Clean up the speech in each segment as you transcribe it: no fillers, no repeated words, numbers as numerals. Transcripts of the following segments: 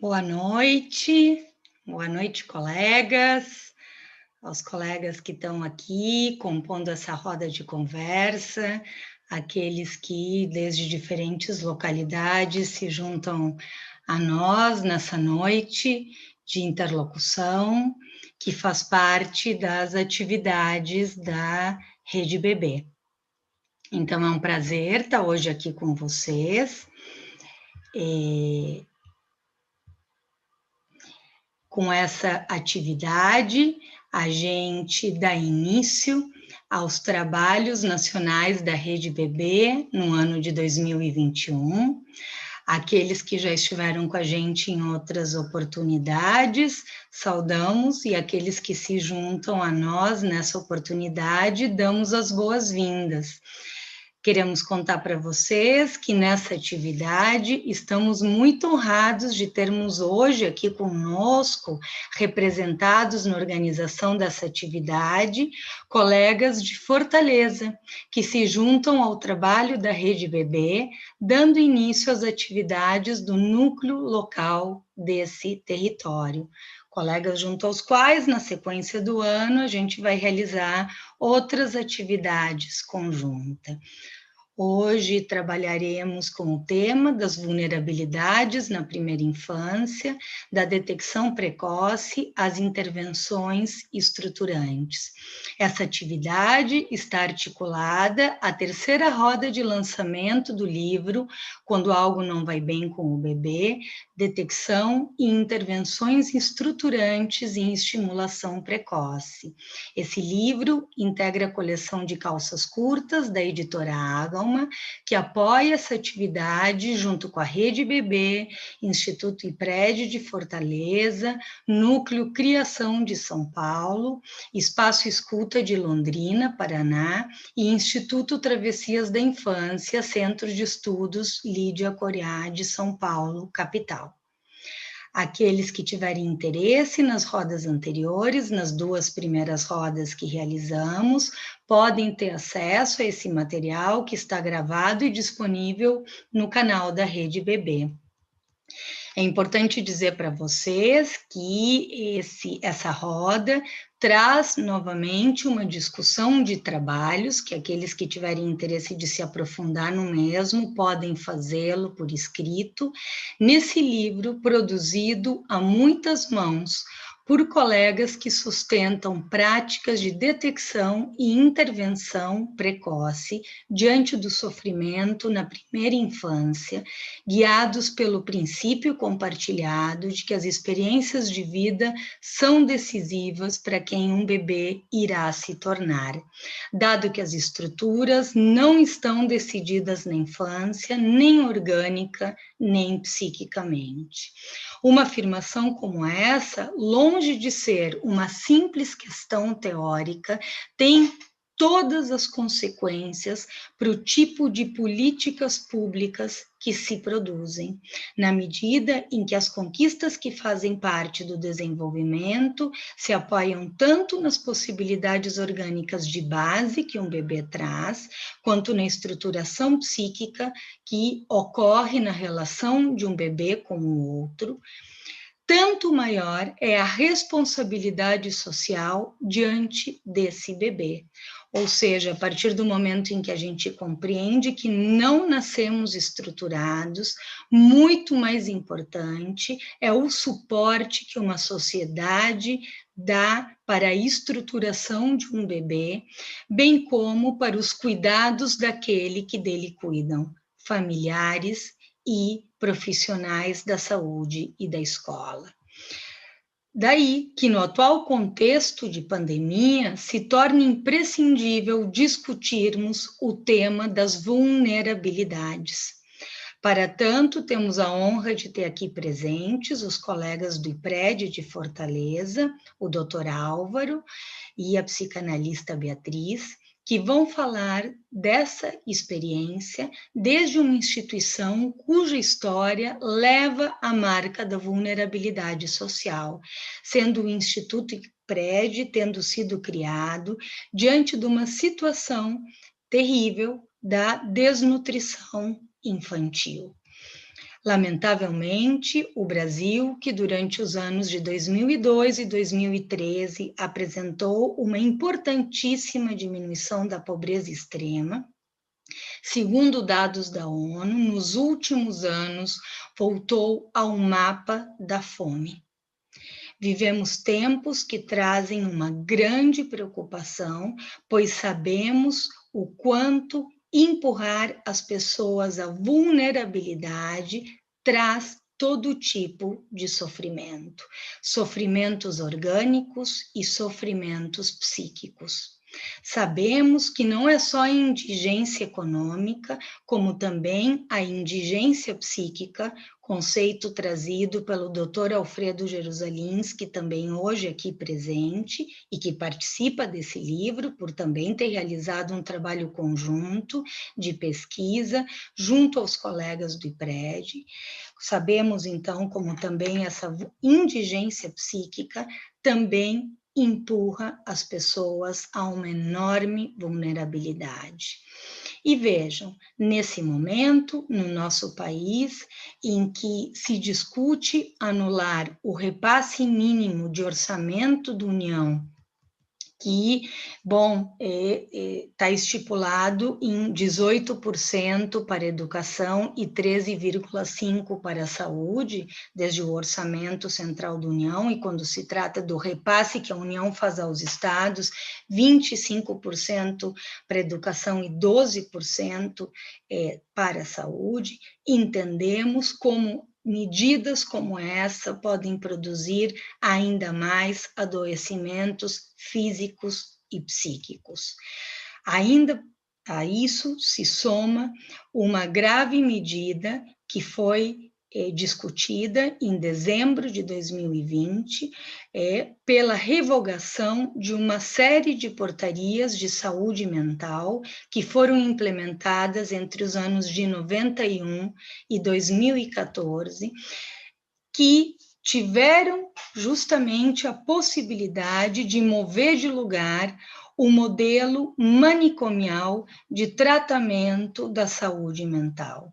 Boa noite, colegas, aos colegas que estão aqui compondo essa roda de conversa, aqueles que desde diferentes localidades se juntam a nós nessa noite de interlocução, que faz parte das atividades da Rede Bebê. Então, é um prazer estar hoje aqui com vocês. Com essa atividade, a gente dá início aos trabalhos nacionais da Rede Bebê no ano de 2021. Aqueles que já estiveram com a gente em outras oportunidades, saudamos, e aqueles que se juntam a nós nessa oportunidade, damos as boas-vindas. Queremos contar para vocês que nessa atividade estamos muito honrados de termos hoje aqui conosco, representados na organização dessa atividade, colegas de Fortaleza, que se juntam ao trabalho da Rede Bebê, dando início às atividades do núcleo local desse território. Colegas junto aos quais, na sequência do ano, a gente vai realizar outras atividades conjuntas. Hoje trabalharemos com o tema das vulnerabilidades na primeira infância, da detecção precoce às intervenções estruturantes. Essa atividade está articulada à terceira roda de lançamento do livro Quando Algo Não Vai Bem com o Bebê, Detecção e Intervenções Estruturantes em Estimulação Precoce. Esse livro integra a coleção de calças curtas da editora Ágama, que apoia essa atividade junto com a Rede Bebê, Instituto IPRED de Fortaleza, Núcleo Criação de São Paulo, Espaço Escuta de Londrina, Paraná, e Instituto Travessias da Infância, Centro de Estudos Lídia Coriá de São Paulo, capital. Aqueles que tiverem interesse nas rodas anteriores, nas duas primeiras rodas que realizamos, podem ter acesso a esse material que está gravado e disponível no canal da Rede Bebê. É importante dizer para vocês que essa roda traz novamente uma discussão de trabalhos, que aqueles que tiverem interesse de se aprofundar no mesmo podem fazê-lo por escrito, nesse livro produzido a muitas mãos, por colegas que sustentam práticas de detecção e intervenção precoce diante do sofrimento na primeira infância, guiados pelo princípio compartilhado de que as experiências de vida são decisivas para quem um bebê irá se tornar, dado que as estruturas não estão decididas na infância, nem orgânica, nem psiquicamente. Uma afirmação como essa, longe de ser uma simples questão teórica, tem todas as consequências para o tipo de políticas públicas que se produzem, na medida em que as conquistas que fazem parte do desenvolvimento se apoiam tanto nas possibilidades orgânicas de base que um bebê traz, quanto na estruturação psíquica que ocorre na relação de um bebê com o outro, tanto maior é a responsabilidade social diante desse bebê. Ou seja, a partir do momento em que a gente compreende que não nascemos estruturados, muito mais importante é o suporte que uma sociedade dá para a estruturação de um bebê, bem como para os cuidados daquele que dele cuidam, familiares e profissionais da saúde e da escola. Daí que, no atual contexto de pandemia, se torna imprescindível discutirmos o tema das vulnerabilidades. Para tanto, temos a honra de ter aqui presentes os colegas do IPRED de Fortaleza, o Dr. Álvaro e a psicanalista Beatriz, que vão falar dessa experiência desde uma instituição cuja história leva a marca da vulnerabilidade social, sendo o Instituto IPRED tendo sido criado diante de uma situação terrível da desnutrição infantil. Lamentavelmente, o Brasil, que durante os anos de 2002 e 2013 apresentou uma importantíssima diminuição da pobreza extrema, segundo dados da ONU, nos últimos anos voltou ao mapa da fome. Vivemos tempos que trazem uma grande preocupação, pois sabemos o quanto empurrar as pessoas à vulnerabilidade traz todo tipo de sofrimento, sofrimentos orgânicos e sofrimentos psíquicos. Sabemos que não é só a indigência econômica, como também a indigência psíquica, conceito trazido pelo Dr. Alfredo Jerusalinski, também hoje aqui presente, e que participa desse livro, por também ter realizado um trabalho conjunto de pesquisa junto aos colegas do IPRED. Sabemos, então, como também essa indigência psíquica também empurra as pessoas a uma enorme vulnerabilidade. E vejam, nesse momento, no nosso país, em que se discute anular o repasse mínimo de orçamento da União, que, bom, está estipulado em 18% para a educação e 13,5% para a saúde, desde o orçamento central da União, e quando se trata do repasse que a União faz aos estados, 25% para a educação e 12% para a saúde, entendemos como medidas como essa podem produzir ainda mais adoecimentos físicos e psíquicos. Ainda a isso se soma uma grave medida que foi discutida em dezembro de 2020, pela revogação de uma série de portarias de saúde mental que foram implementadas entre os anos de 91 e 2014, que tiveram justamente a possibilidade de mover de lugar o modelo manicomial de tratamento da saúde mental.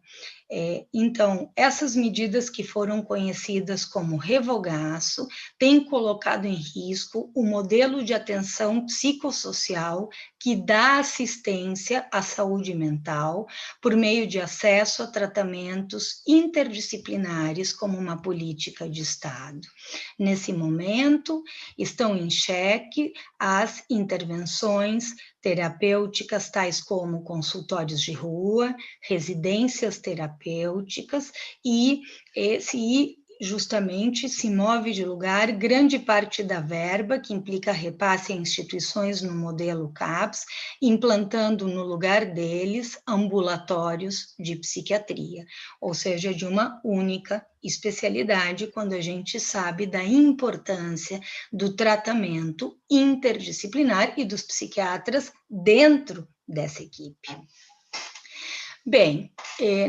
Então, essas medidas que foram conhecidas como revogaço têm colocado em risco o modelo de atenção psicossocial que dá assistência à saúde mental por meio de acesso a tratamentos interdisciplinares como uma política de Estado. Nesse momento, estão em xeque as intervenções terapêuticas, tais como consultórios de rua, residências terapêuticas, e justamente se move de lugar grande parte da verba, que implica repasse a instituições no modelo CAPS, implantando no lugar deles ambulatórios de psiquiatria, ou seja, de uma única especialidade, quando a gente sabe da importância do tratamento interdisciplinar e dos psiquiatras dentro dessa equipe. Bem,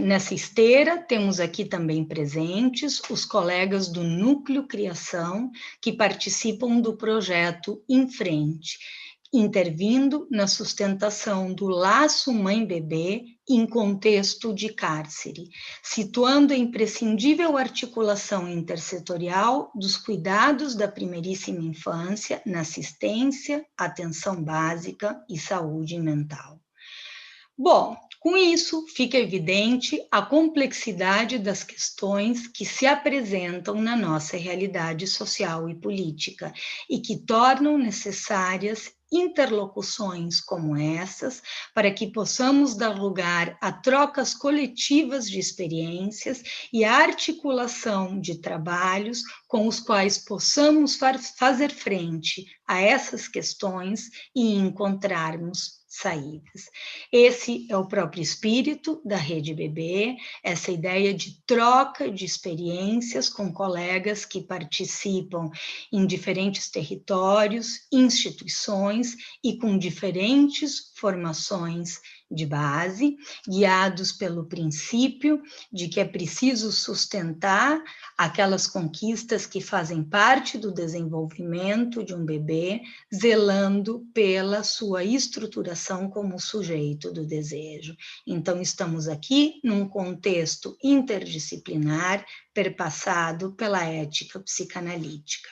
nessa esteira temos aqui também presentes os colegas do Núcleo Criação, que participam do projeto Em Frente, intervindo na sustentação do laço mãe-bebê em contexto de cárcere, situando a imprescindível articulação intersetorial dos cuidados da primeiríssima infância na assistência, atenção básica e saúde mental. Bom, com isso, fica evidente a complexidade das questões que se apresentam na nossa realidade social e política e que tornam necessárias interlocuções como essas para que possamos dar lugar a trocas coletivas de experiências e a articulação de trabalhos com os quais possamos fazer frente a essas questões e encontrarmos saídas. Esse é o próprio espírito da Rede BB, essa ideia de troca de experiências com colegas que participam em diferentes territórios, instituições e com diferentes formações de base, guiados pelo princípio de que é preciso sustentar aquelas conquistas que fazem parte do desenvolvimento de um bebê, zelando pela sua estruturação como sujeito do desejo. Então, estamos aqui num contexto interdisciplinar, perpassado pela ética psicanalítica.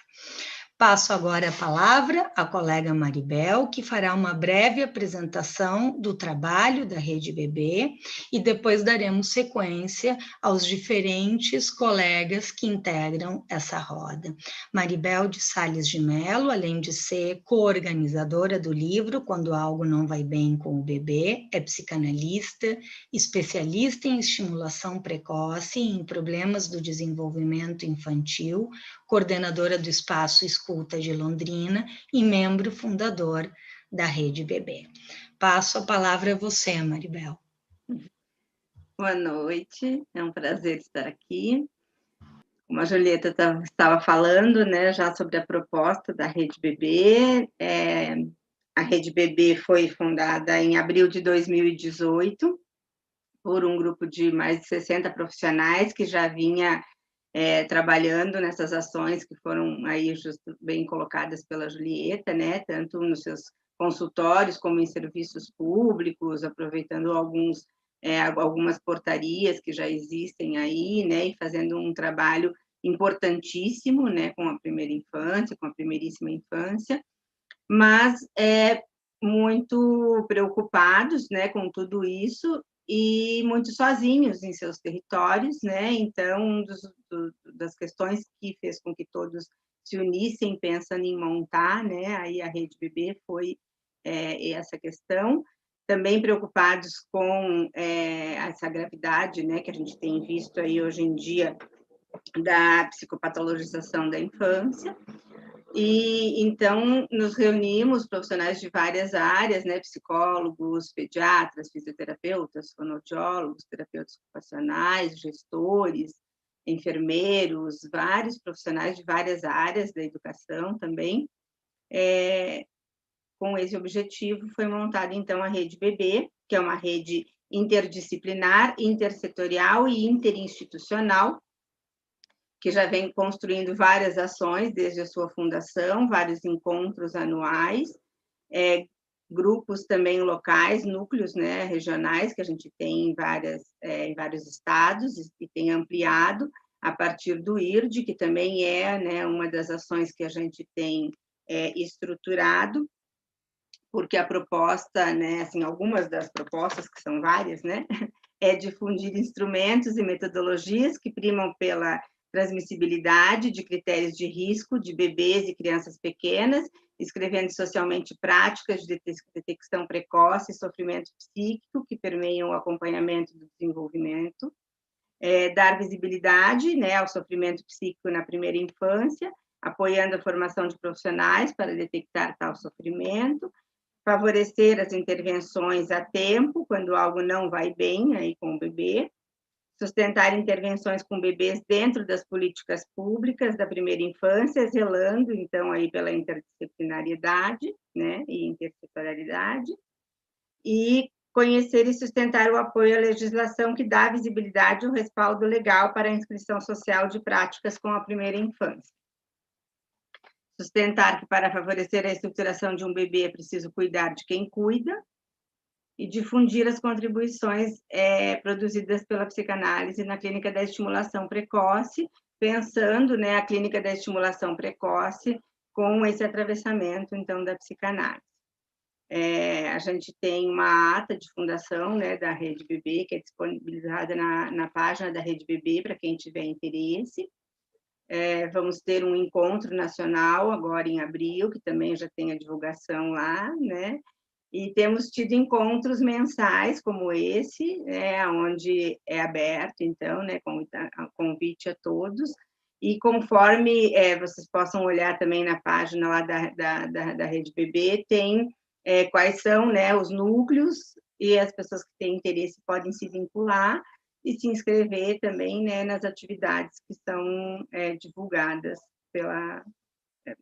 Passo agora a palavra à colega Maribel, que fará uma breve apresentação do trabalho da Rede Bebê e depois daremos sequência aos diferentes colegas que integram essa roda. Maribel de Salles de Mello, além de ser coorganizadora do livro Quando Algo Não Vai Bem com o Bebê, é psicanalista, especialista em estimulação precoce e em problemas do desenvolvimento infantil, coordenadora do Espaço Escuta de Londrina e membro fundador da Rede Bebê. Passo a palavra a você, Maribel. Boa noite, é um prazer estar aqui. Como a Julieta estava falando, né, já sobre a proposta da Rede Bebê, a Rede Bebê foi fundada em abril de 2018 por um grupo de mais de 60 profissionais que já vinha trabalhando nessas ações que foram aí bem colocadas pela Julieta, né, tanto nos seus consultórios como em serviços públicos, aproveitando algumas portarias que já existem aí, né, e fazendo um trabalho importantíssimo, né, com a primeira infância, com a primeiríssima infância, mas muito preocupados, né, com tudo isso e muito sozinhos em seus territórios, né? Então, das questões que fez com que todos se unissem pensando em montar, né? Aí a Rede Bebê foi essa questão. Também preocupados com essa gravidade, né? Que a gente tem visto aí hoje em dia da psicopatologização da infância. E então nos reunimos profissionais de várias áreas, né, psicólogos, pediatras, fisioterapeutas, fonoaudiólogos, terapeutas ocupacionais, gestores, enfermeiros, vários profissionais de várias áreas da educação também. Com esse objetivo foi montada então a Rede Bebê, que é uma rede interdisciplinar, intersetorial e interinstitucional, que já vem construindo várias ações desde a sua fundação, vários encontros anuais, grupos também locais, núcleos, né, regionais, que a gente tem em vários estados e tem ampliado a partir do IRD, que também né, uma das ações que a gente tem estruturado, porque a proposta, né, assim, algumas das propostas, que são várias, né, é difundir instrumentos e metodologias que primam pela transmissibilidade de critérios de risco de bebês e crianças pequenas, escrevendo socialmente práticas de detecção precoce e sofrimento psíquico que permeiam o acompanhamento do desenvolvimento, dar visibilidade, né, ao sofrimento psíquico na primeira infância, apoiando a formação de profissionais para detectar tal sofrimento, favorecer as intervenções a tempo, quando algo não vai bem aí com o bebê, sustentar intervenções com bebês dentro das políticas públicas da primeira infância, zelando, então, aí pela interdisciplinariedade, né, e intersetorialidade, e conhecer e sustentar o apoio à legislação que dá visibilidade e o respaldo legal para a inscrição social de práticas com a primeira infância. Sustentar que para favorecer a estruturação de um bebê é preciso cuidar de quem cuida, e difundir as contribuições produzidas pela psicanálise na clínica da estimulação precoce, pensando, né, a clínica da estimulação precoce com esse atravessamento, então, da psicanálise. A gente tem uma ata de fundação, né, da Rede Bebê, que é disponibilizada na página da Rede Bebê, para quem tiver interesse. Vamos ter um encontro nacional agora em abril, que também já tem a divulgação lá, né? E temos tido encontros mensais como esse, onde é aberto, então, né, convite a todos. E conforme vocês possam olhar também na página lá da Rede Bebê, tem quais são, né, os núcleos, e as pessoas que têm interesse podem se vincular e se inscrever também, né, nas atividades que são divulgadas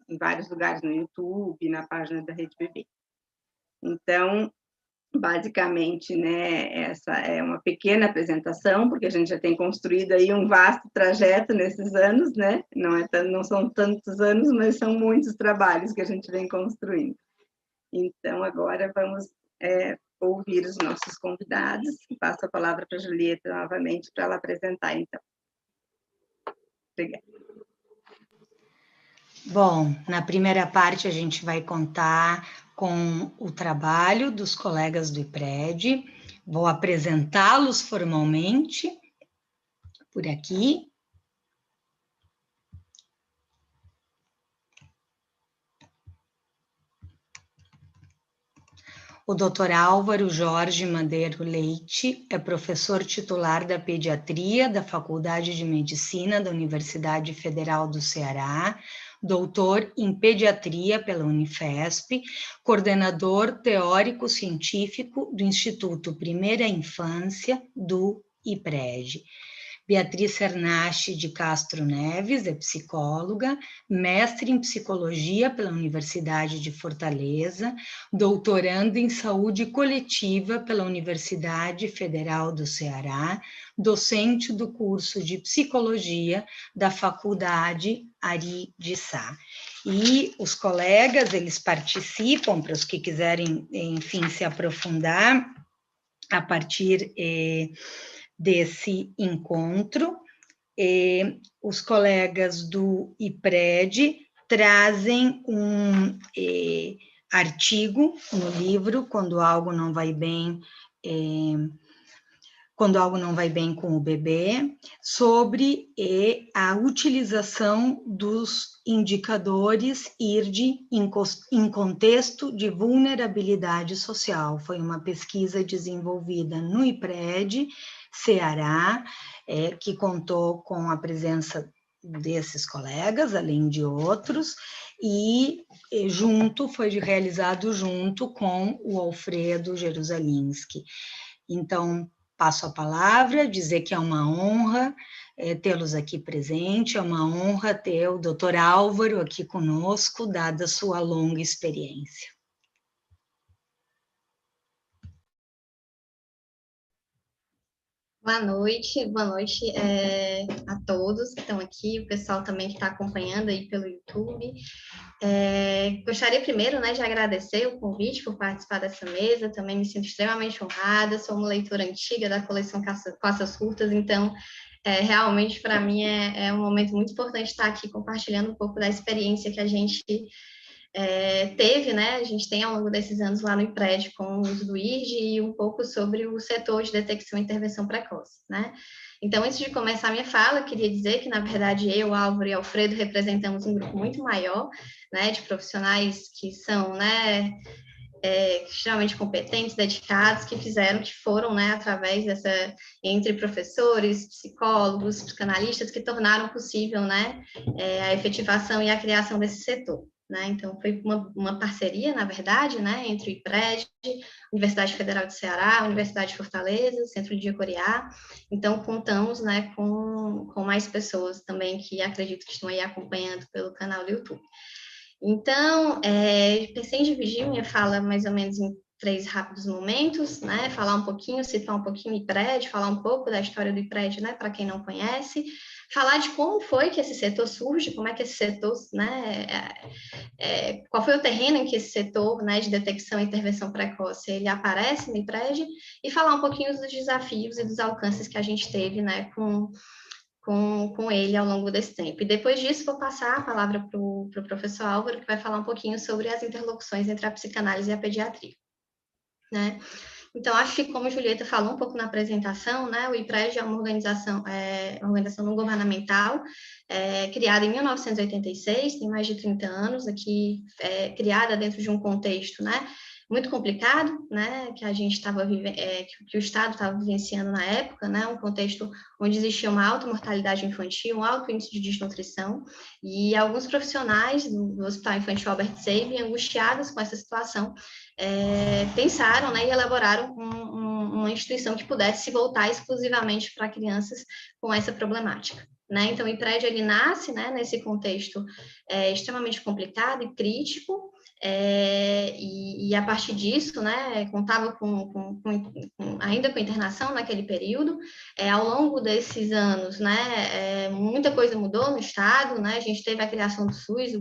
em vários lugares no YouTube, na página da Rede Bebê. Então, Basicamente, né, essa é uma pequena apresentação, porque a gente já tem construído aí um vasto trajeto nesses anos, né? Não são tantos anos, mas são muitos trabalhos que a gente vem construindo. Então, agora vamos ouvir os nossos convidados. Passo a palavra para a Julieta novamente para ela apresentar, então. Obrigada. Bom, na primeira parte a gente vai contar com o trabalho dos colegas do IPRED. Vou apresentá-los formalmente por aqui. O Dr. Álvaro Jorge Madeiro Leite é professor titular da Pediatria da Faculdade de Medicina da Universidade Federal do Ceará, doutor em Pediatria pela Unifesp, coordenador teórico-científico do Instituto Primeira Infância do IPRED. Beatriz Cernache de Castro Neves é psicóloga, mestre em psicologia pela Universidade de Fortaleza, doutorando em saúde coletiva pela Universidade Federal do Ceará, docente do curso de psicologia da Faculdade Ari de Sá. E os colegas, eles participam, para os que quiserem, enfim, se aprofundar, a partir desse encontro. Os colegas do IPRED trazem um artigo no livro, quando algo não vai bem com o bebê, sobre a utilização dos indicadores IRD em contexto de vulnerabilidade social. Foi uma pesquisa desenvolvida no IPRED, Ceará, que contou com a presença desses colegas, além de outros, e foi realizado junto com o Alfredo Jerusalinski. Então, passo a palavra, dizer que é uma honra tê-los aqui presente, é uma honra ter o Dr. Álvaro aqui conosco, dada a sua longa experiência. Boa noite a todos que estão aqui, o pessoal também que está acompanhando aí pelo YouTube. Gostaria primeiro, né, de agradecer o convite por participar dessa mesa, também me sinto extremamente honrada, sou uma leitora antiga da coleção Costas Curtas, então realmente para mim é um momento muito importante estar aqui compartilhando um pouco da experiência que a gente teve, né, a gente tem ao longo desses anos lá no IPRED com o uso do IRD e um pouco sobre o setor de detecção e intervenção precoce, né. Então, antes de começar a minha fala, eu queria dizer que, na verdade, eu, Álvaro e Alfredo representamos um grupo muito maior, né, de profissionais que são, né, extremamente competentes, dedicados, que foram, né, através entre professores, psicólogos, psicanalistas, que tornaram possível, né, a efetivação e a criação desse setor. Né? Então, foi uma parceria, na verdade, né, entre o IPRED, Universidade Federal do Ceará, Universidade de Fortaleza, Centro de Jacoriá. Então, contamos, né, com mais pessoas também que acredito que estão aí acompanhando pelo canal do YouTube. Então, pensei em dividir minha fala mais ou menos em 3 rápidos momentos, né, citar um pouquinho o IPRED, falar um pouco da história do IPRED, né, para quem não conhece, falar de como foi que esse setor surge, como é que esse setor, né, qual foi o terreno em que esse setor, né, de detecção e intervenção precoce ele aparece no IPRED, e falar um pouquinho dos desafios e dos alcances que a gente teve, né, com ele ao longo desse tempo. E depois disso, vou passar a palavra para o professor Álvaro, que vai falar um pouquinho sobre as interlocuções entre a psicanálise e a pediatria. Né? Então, acho que, como a Julieta falou um pouco na apresentação, né, o IPRED é uma organização não governamental, criada em 1986, tem mais de 30 anos, aqui, criada dentro de um contexto, né, muito complicado, né, que a gente estava que o Estado estava vivenciando na época, né, um contexto onde existia uma alta mortalidade infantil, um alto índice de desnutrição, e alguns profissionais do Hospital Infantil Albert Sabin, angustiados com essa situação, pensaram, né, e elaboraram uma instituição que pudesse se voltar exclusivamente para crianças com essa problemática. Né? Então, o IPRED ele nasce, né, nesse contexto extremamente complicado e crítico, e a partir disso, né, contava ainda com internação naquele período. Ao longo desses anos, né, muita coisa mudou no estado, né, a gente teve a criação do SUS,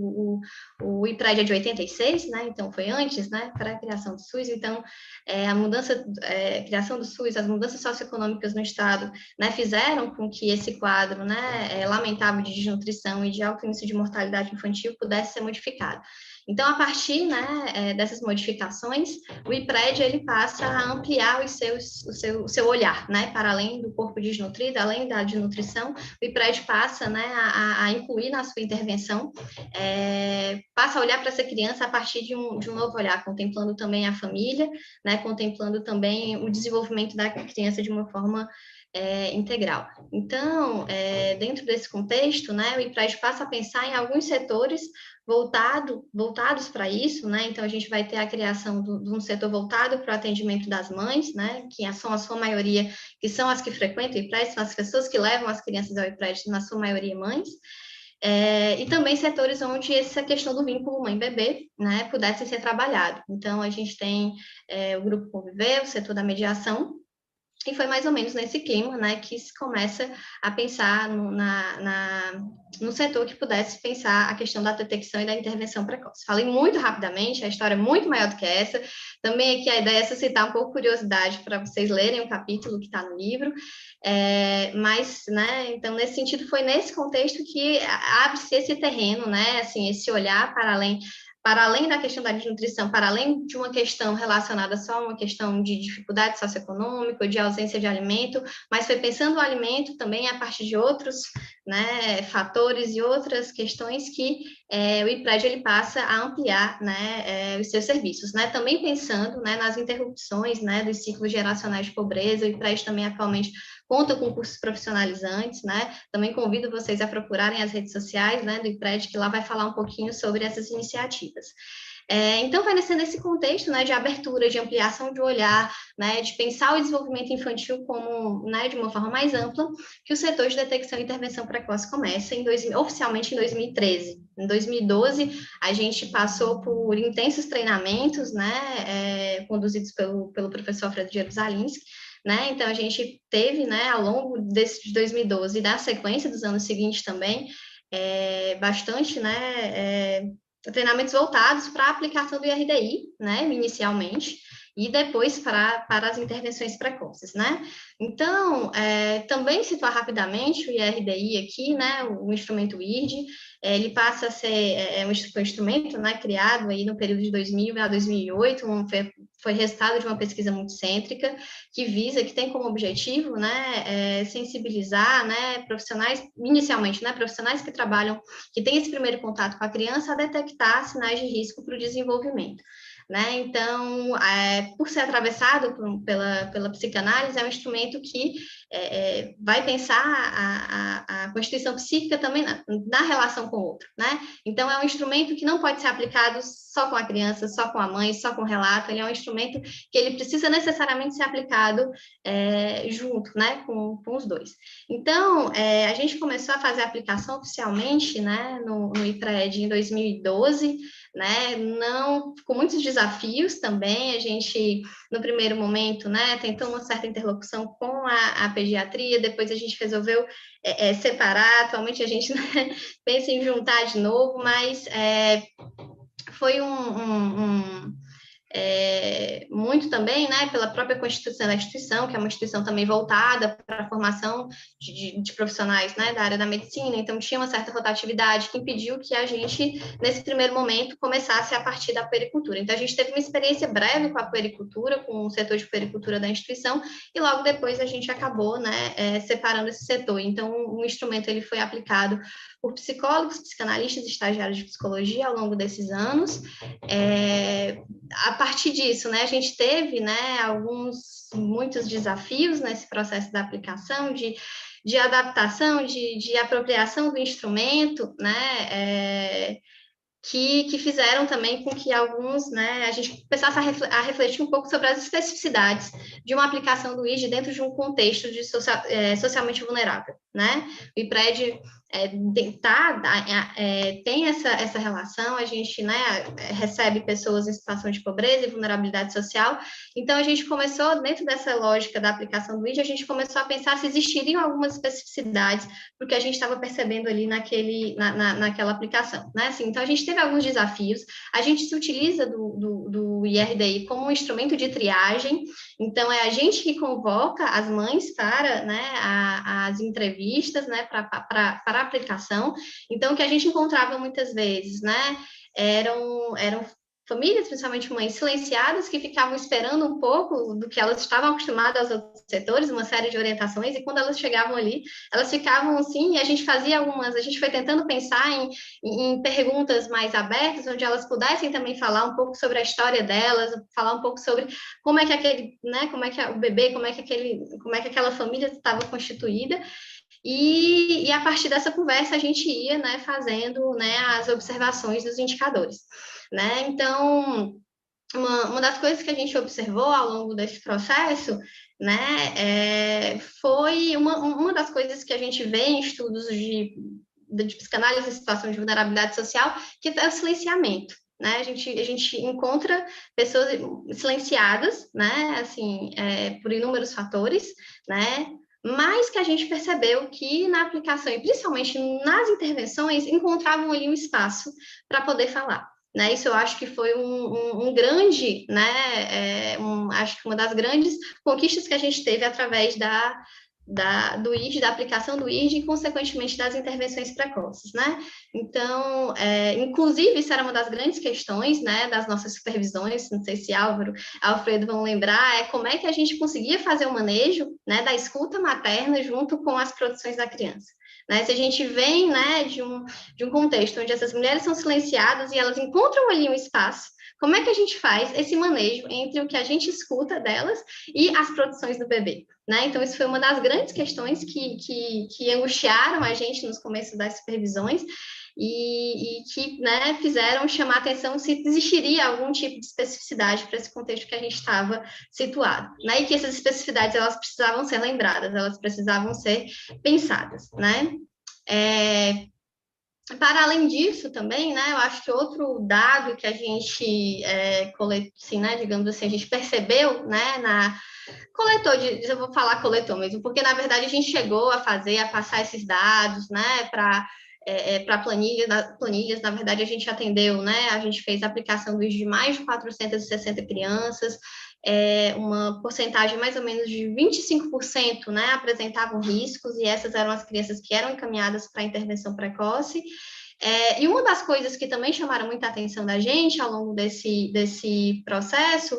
o IPRED é de 86, né, então foi antes, né, para a criação do SUS. Então a criação do SUS, as mudanças socioeconômicas no estado, né, fizeram com que esse quadro, né, lamentável de desnutrição e de alto índice de mortalidade infantil pudesse ser modificado. Então, a partir, né, dessas modificações, o IPRED ele passa a ampliar o seu olhar, né, para além do corpo desnutrido, além da desnutrição, o IPRED passa, né, a incluir na sua intervenção, passa a olhar para essa criança a partir de um novo olhar, contemplando também a família, né, contemplando também o desenvolvimento da criança de uma forma integral. Então, dentro desse contexto, né, o IPRED passa a pensar em alguns setores voltados para isso, né? Então, a gente vai ter a criação de um setor voltado para o atendimento das mães, né? Que são a sua maioria, que são as que frequentam o IPRED, são as pessoas que levam as crianças ao IPRED, na sua maioria mães. E também setores onde essa questão do vínculo mãe-bebê, né, pudesse ser trabalhado. Então, a gente tem o Grupo Conviver, o setor da mediação, e foi mais ou menos nesse clima, né, que se começa a pensar no setor que pudesse pensar a questão da detecção e da intervenção precoce. Falei muito rapidamente, a história é muito maior do que essa. Também aqui a ideia é suscitar um pouco de curiosidade para vocês lerem o capítulo que está no livro. Mas, né, então, nesse sentido, foi nesse contexto que abre-se esse terreno, né, assim, esse olhar para além da questão da desnutrição, para além de uma questão relacionada só a uma questão de dificuldade socioeconômica, de ausência de alimento, mas foi pensando o alimento também a partir de outros, né, fatores e outras questões que o IPRED ele passa a ampliar, né, os seus serviços, né, também pensando, né, nas interrupções, né, dos ciclos geracionais de pobreza. O IPRED também atualmente conta com cursos profissionalizantes, né? Também convido vocês a procurarem as redes sociais, né, do IPRED, que lá vai falar um pouquinho sobre essas iniciativas. Então, vai ser nesse contexto, né, de abertura, de ampliação de olhar, né, de pensar o desenvolvimento infantil como, né, de uma forma mais ampla, que o setor de detecção e intervenção precoce começa oficialmente em 2013. Em 2012, a gente passou por intensos treinamentos, né, conduzidos pelo professor Alfredo Jerusalinski, né? Então, a gente teve, né, ao longo de 2012 e da sequência dos anos seguintes também, bastante, né, treinamentos voltados para a aplicação do IRDI, né, inicialmente, e depois para as intervenções precoces, né? Então, também situar rapidamente o IRDI aqui, né, o instrumento IRD, ele passa a ser um instrumento, né, criado aí no período de 2000 a 2008, foi resultado de uma pesquisa multicêntrica que tem como objetivo, né, sensibilizar, né, profissionais, inicialmente, né, profissionais que trabalham, que têm esse primeiro contato com a criança, a detectar sinais de risco para o desenvolvimento. Né? Então, por ser atravessado pela psicanálise, é um instrumento que vai pensar a constituição psíquica também na relação com o outro, né? Então, é um instrumento que não pode ser aplicado só com a criança, só com a mãe, só com o relato. Ele é um instrumento que ele precisa necessariamente ser aplicado junto, né, com os dois. Então, a gente começou a fazer a aplicação oficialmente, né, no IPRED em 2012, né, não, com muitos desafios também. A gente, no primeiro momento, né, tentou uma certa interlocução com a pediatria, depois a gente resolveu separar. Atualmente a gente, né, pensa em juntar de novo, mas foi muito também, né, pela própria constituição da instituição, que é uma instituição também voltada para a formação de profissionais, né, da área da medicina. Então, tinha uma certa rotatividade que impediu que a gente, nesse primeiro momento, começasse a partir da puericultura. Então, a gente teve uma experiência breve com a puericultura, com o setor de puericultura da instituição, e logo depois a gente acabou, né, separando esse setor. Então, o instrumento ele foi aplicado por psicólogos, psicanalistas e estagiários de psicologia ao longo desses anos. A partir disso, né, a gente teve, né, muitos desafios nesse processo da aplicação, de adaptação, de apropriação do instrumento, né, que fizeram também com que né, a gente começasse a refletir um pouco sobre as especificidades de uma aplicação do IRD dentro de um contexto socialmente vulnerável, né? O IPRED tem essa relação, a gente, né, recebe pessoas em situação de pobreza e vulnerabilidade social, então a gente começou, dentro dessa lógica da aplicação do ID, a gente começou a pensar se existiriam algumas especificidades porque a gente estava percebendo ali naquela aplicação, né, assim, então a gente teve alguns desafios, a gente se utiliza do IRDI como um instrumento de triagem, então é a gente que convoca as mães para, né, as entrevistas, né, para a aplicação. Então, o que a gente encontrava muitas vezes, né, eram famílias, principalmente mães silenciadas, que ficavam esperando um pouco do que elas estavam acostumadas aos outros setores, uma série de orientações, e quando elas chegavam ali, elas ficavam assim, e a gente foi tentando pensar em perguntas mais abertas, onde elas pudessem também falar um pouco sobre a história delas, falar um pouco sobre como é que aquele, né, como é que o bebê, como é que aquela família estava constituída, e a partir dessa conversa a gente ia, né, fazendo, né, as observações dos indicadores, né? Então, uma das coisas que a gente observou ao longo desse processo, né, foi uma das coisas que a gente vê em estudos de psicanálise em situação de vulnerabilidade social, que é o silenciamento. Né? A gente encontra pessoas silenciadas, né, assim, por inúmeros fatores, né, mas que a gente percebeu que na aplicação, e principalmente nas intervenções, encontravam ali um espaço para poder falar. Né? Isso eu acho que foi um grande, né, acho que uma das grandes conquistas que a gente teve através do ID, da aplicação do ID e, consequentemente, das intervenções precoces, né? Então, inclusive, isso era uma das grandes questões, né, das nossas supervisões, não sei se Alfredo vão lembrar, como é que a gente conseguia fazer o manejo, né, da escuta materna junto com as produções da criança. Né? Se a gente vem, né, de um contexto onde essas mulheres são silenciadas e elas encontram ali um espaço, como é que a gente faz esse manejo entre o que a gente escuta delas e as produções do bebê? Né? Então, isso foi uma das grandes questões que angustiaram a gente nos começos das supervisões e que, né, fizeram chamar a atenção se existiria algum tipo de especificidade para esse contexto que a gente estava situado. Né? E que essas especificidades elas precisavam ser lembradas, elas precisavam ser pensadas. Né? Para além disso também, né, eu acho que outro dado que a gente assim, né, digamos assim, a gente percebeu, né, eu vou falar coletor mesmo, porque na verdade a gente chegou a passar esses dados, né, para planilhas, na verdade a gente atendeu, né, a gente fez a aplicação de mais de 460 crianças, uma porcentagem mais ou menos de 25%, né, apresentavam riscos, e essas eram as crianças que eram encaminhadas para intervenção precoce. E uma das coisas que também chamaram muita atenção da gente ao longo desse processo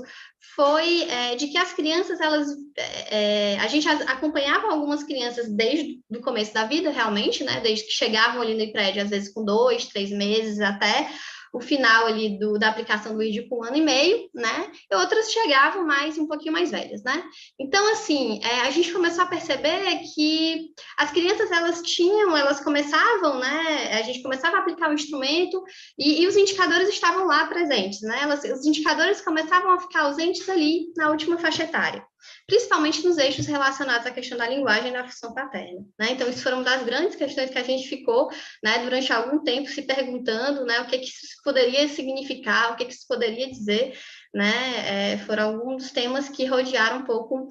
foi de que as crianças, a gente acompanhava algumas crianças desde o começo da vida, realmente, né, desde que chegavam ali no prédio, às vezes com 2, 3 meses, até o final ali da aplicação do ID com 1 ano e meio, né, e outras chegavam um pouquinho mais velhas, né. Então, assim, a gente começou a perceber que as crianças, elas começavam, né, a gente começava a aplicar o instrumento e os indicadores estavam lá presentes, né, os indicadores começavam a ficar ausentes ali na última faixa etária, principalmente nos eixos relacionados à questão da linguagem e da função paterna, né, então isso foi uma das grandes questões que a gente ficou, né, durante algum tempo se perguntando, né, o que isso poderia significar, o que isso poderia dizer, né, foram alguns dos temas que rodearam um pouco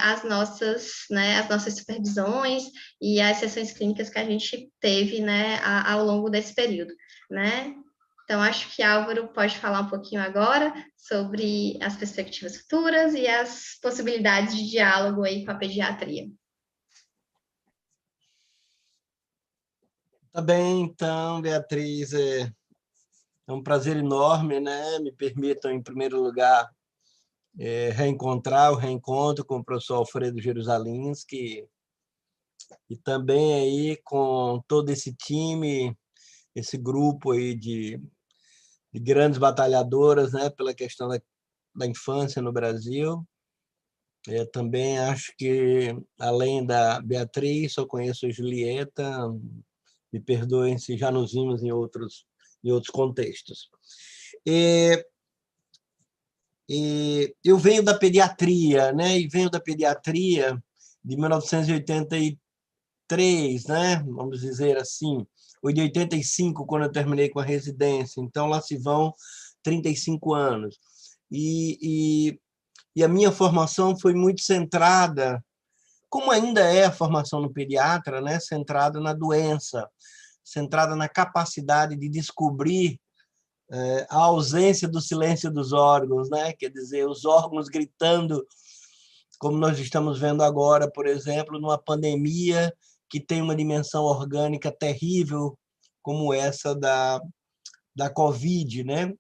as nossas supervisões e as sessões clínicas que a gente teve, né, ao longo desse período, né. Então, acho que Álvaro pode falar um pouquinho agora sobre as perspectivas futuras e as possibilidades de diálogo aí com a pediatria. Tá bem, então, Beatriz, é um prazer enorme, né? Me permitam, em primeiro lugar, reencontro com o professor Alfredo Jerusalinski e também aí com todo esse time, esse grupo aí de grandes batalhadoras, né, pela questão da infância no Brasil. Eu também acho que, além da Beatriz, só conheço a Julieta, me perdoem se já nos vimos em outros contextos. Eu venho da pediatria, né, e venho da pediatria de 1983, 83, né? Vamos dizer assim, ou de 85, quando eu terminei com a residência. Então, lá se vão 35 anos. E a minha formação foi muito centrada, como ainda é a formação no pediatra, né? Centrada na doença, centrada na capacidade de descobrir a ausência do silêncio dos órgãos, né? Quer dizer, os órgãos gritando, como nós estamos vendo agora, por exemplo, numa pandemia que tem uma dimensão orgânica terrível, como essa da Covid, né?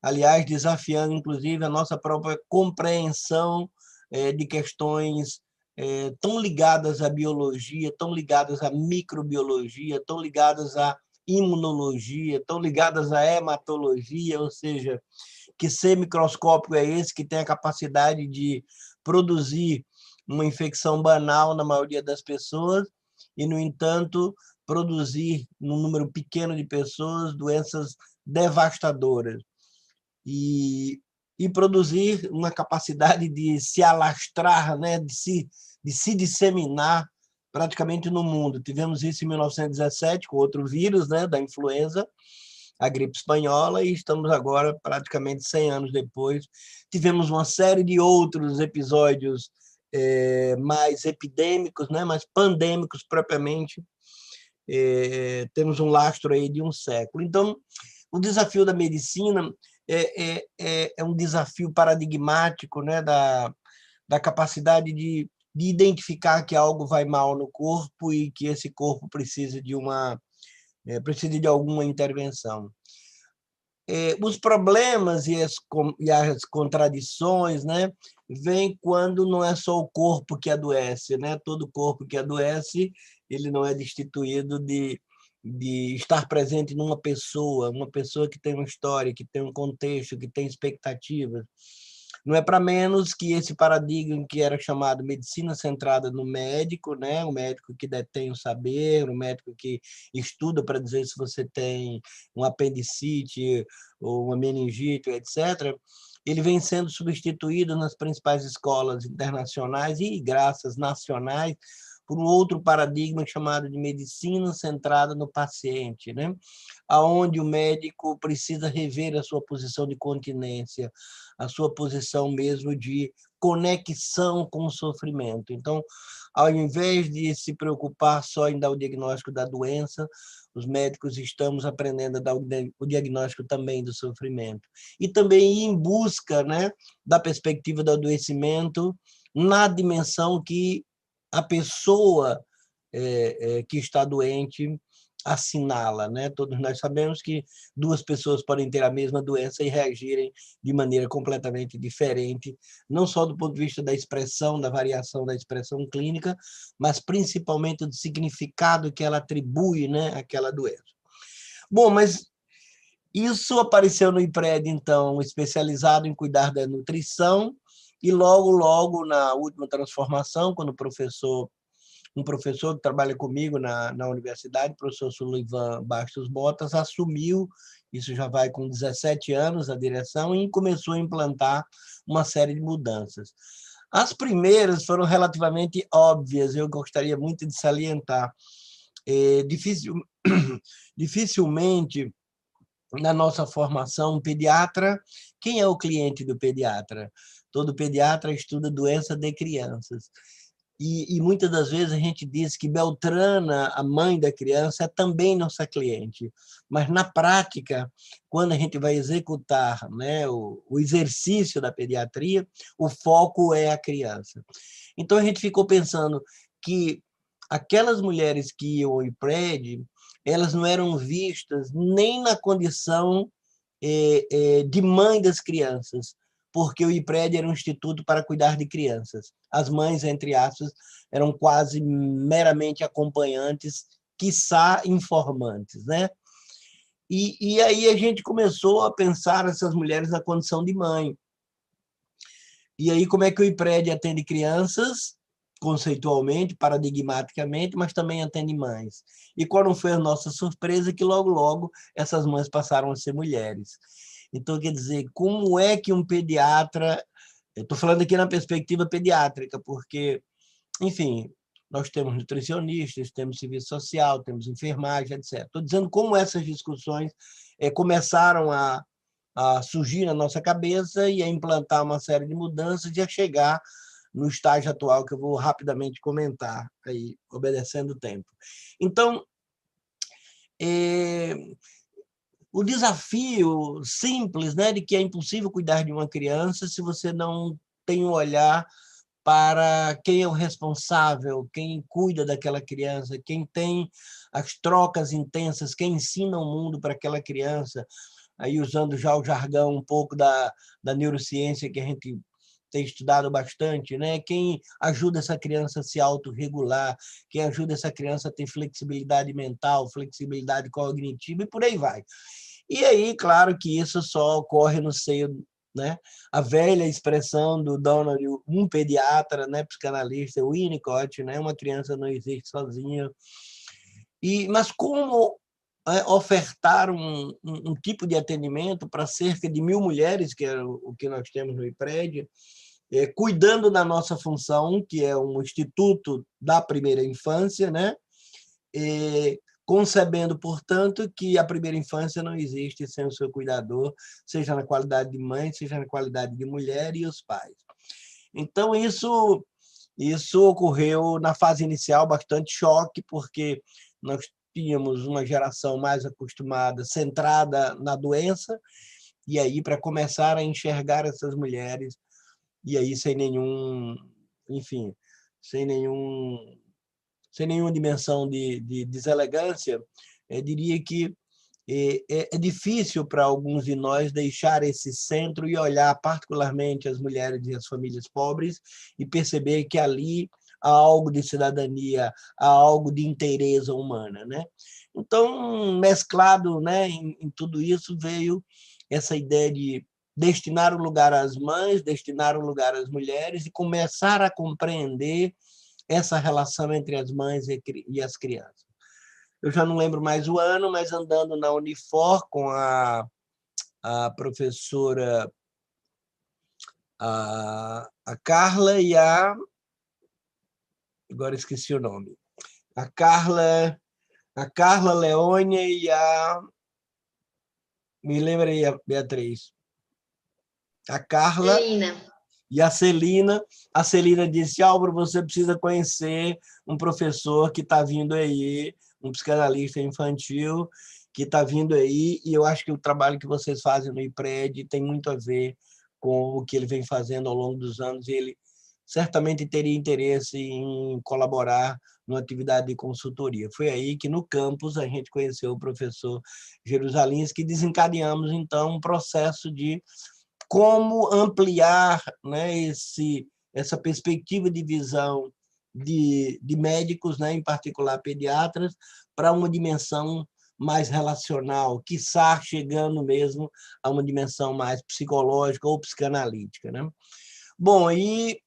Aliás, desafiando, inclusive, a nossa própria compreensão de questões tão ligadas à biologia, tão ligadas à microbiologia, tão ligadas à imunologia, tão ligadas à hematologia, ou seja, que ser microscópico é esse que tem a capacidade de produzir uma infecção banal na maioria das pessoas e, no entanto, produzir, num número pequeno de pessoas, doenças devastadoras. E produzir uma capacidade de se alastrar, né, de se disseminar praticamente no mundo. Tivemos isso em 1917 com outro vírus, né, da influenza, a gripe espanhola, e estamos agora, praticamente 100 anos depois, tivemos uma série de outros episódios mais epidêmicos, né, mais pandêmicos propriamente. Temos um lastro aí de um século. Então, o desafio da medicina é um desafio paradigmático, né, da capacidade de identificar que algo vai mal no corpo e que esse corpo precisa de alguma intervenção. Os problemas e as contradições, né, vêm quando não é só o corpo que adoece, né? Todo corpo que adoece, ele não é destituído de estar presente numa pessoa, uma pessoa que tem uma história, que tem um contexto, que tem expectativas. Não é para menos que esse paradigma que era chamado medicina centrada no médico, né? O médico que detém o saber, o médico que estuda para dizer se você tem um apendicite ou uma meningite, etc., ele vem sendo substituído nas principais escolas internacionais e graças nacionais por um outro paradigma chamado de medicina centrada no paciente, né? Aonde o médico precisa rever a sua posição de continência, a sua posição mesmo de conexão com o sofrimento. Então, ao invés de se preocupar só em dar o diagnóstico da doença, os médicos estamos aprendendo a dar o diagnóstico também do sofrimento. E também ir em busca, né, da perspectiva do adoecimento na dimensão que a pessoa que está doente assinala, né? Todos nós sabemos que duas pessoas podem ter a mesma doença e reagirem de maneira completamente diferente, não só do ponto de vista da expressão, da variação da expressão clínica, mas principalmente do significado que ela atribui, né, àquela doença. Bom, mas isso apareceu no IPRED, então, especializado em cuidar da nutrição, e logo, na última transformação, quando um professor que trabalha comigo na universidade, o professor Sullivan Bastos Botas, assumiu, isso já vai com 17 anos, a direção, e começou a implantar uma série de mudanças. As primeiras foram relativamente óbvias, eu gostaria muito de salientar. Dificilmente, na nossa formação, pediatra, quem é o cliente do pediatra? Todo pediatra estuda doença de crianças. E muitas das vezes a gente diz que Beltrana, a mãe da criança, é também nossa cliente. Mas, na prática, quando a gente vai executar, né, o exercício da pediatria, o foco é a criança. Então, a gente ficou pensando que aquelas mulheres que iam ao IPRED, elas não eram vistas nem na condição de mãe das crianças, porque o IPRED era um instituto para cuidar de crianças. As mães, entre aspas, eram quase meramente acompanhantes, quiçá informantes, né? E aí a gente começou a pensar essas mulheres na condição de mãe. E aí como é que o IPRED atende crianças, conceitualmente, paradigmaticamente, mas também atende mães. E qual não foi a nossa surpresa que logo essas mães passaram a ser mulheres. Então, quer dizer, como é que um pediatra... Eu estou falando aqui na perspectiva pediátrica, porque, enfim, nós temos nutricionistas, temos serviço social, temos enfermagem, etc. Estou dizendo como essas discussões começaram a surgir na nossa cabeça e a implantar uma série de mudanças e a chegar no estágio atual, que eu vou rapidamente comentar, aí, obedecendo o tempo. Então, o desafio simples, né, de que é impossível cuidar de uma criança se você não tem um olhar para quem é o responsável, quem cuida daquela criança, quem tem as trocas intensas, quem ensina o mundo para aquela criança, aí usando já o jargão um pouco da neurociência que a gente tem estudado bastante, né? Quem ajuda essa criança a se autorregular, quem ajuda essa criança a ter flexibilidade mental, flexibilidade cognitiva e por aí vai. E aí, claro que isso só ocorre no seio, né? A velha expressão do Donald, um pediatra, né, psicanalista, o Winnicott, né? Uma criança não existe sozinha. Mas como ofertar um tipo de atendimento para cerca de 1.000 mulheres, que é o que nós temos no IPRED, cuidando da nossa função, que é um instituto da primeira infância, né? Concebendo, portanto, que a primeira infância não existe sem o seu cuidador, seja na qualidade de mãe, seja na qualidade de mulher e os pais. Então, isso ocorreu na fase inicial, bastante choque, porque nós tínhamos uma geração mais acostumada, centrada na doença, e aí, para começar a enxergar essas mulheres, e aí sem nenhum, enfim, sem nenhuma dimensão de deselegância, diria que é difícil para alguns de nós deixar esse centro e olhar particularmente as mulheres e as famílias pobres e perceber que ali há algo de cidadania, há algo de inteireza humana, né? Então, mesclado, né, em tudo isso, veio essa ideia de destinar um lugar às mães, destinar um lugar às mulheres e começar a compreender essa relação entre as mães e as crianças. Eu já não lembro mais o ano, mas andando na Unifor com a professora a Carla e agora esqueci o nome. A Carla Leônia e me lembrei, a Beatriz. A Carla e a Celina. A Celina disse, Álvaro, você precisa conhecer um professor que está vindo aí, um psicanalista infantil que está vindo aí, e eu acho que o trabalho que vocês fazem no IPRED tem muito a ver com o que ele vem fazendo ao longo dos anos, e ele certamente teria interesse em colaborar numa atividade de consultoria. Foi aí que, no campus, a gente conheceu o professor Jerusalins, que desencadeamos, então, um processo de como ampliar, né, essa perspectiva de visão de médicos, né, em particular pediatras, para uma dimensão mais relacional, quiçá chegando mesmo a uma dimensão mais psicológica ou psicanalítica, né? Bom, e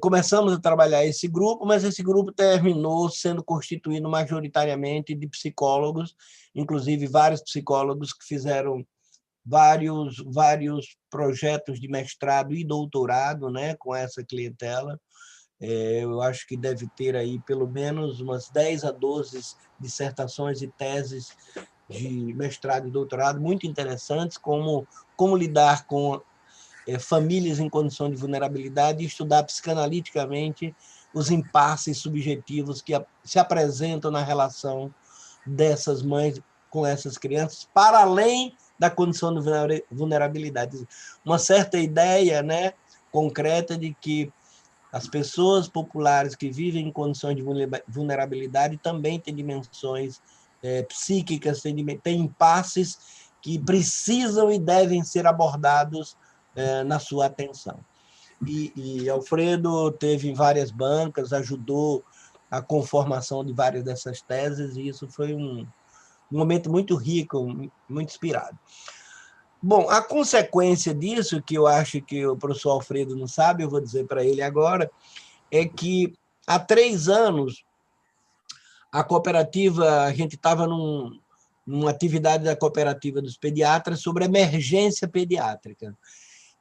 começamos a trabalhar esse grupo, mas esse grupo terminou sendo constituído majoritariamente de psicólogos, inclusive vários psicólogos que fizeram vários projetos de mestrado e doutorado, né, com essa clientela. Eu acho que deve ter aí pelo menos umas 10 a 12 dissertações e teses de mestrado e doutorado muito interessantes, como lidar com famílias em condição de vulnerabilidade e estudar psicanaliticamente os impasses subjetivos que se apresentam na relação dessas mães com essas crianças, para além da condição de vulnerabilidade. Uma certa ideia, né, concreta de que as pessoas populares que vivem em condições de vulnerabilidade também têm dimensões psíquicas, têm impasses que precisam e devem ser abordados na sua atenção. E Alfredo teve em várias bancas, ajudou a conformação de várias dessas teses, e isso foi um momento muito rico, muito inspirado. Bom, a consequência disso, que eu acho que o professor Alfredo não sabe, eu vou dizer para ele agora, é que há 3 anos a cooperativa, a gente estava numa atividade da cooperativa dos pediatras sobre emergência pediátrica.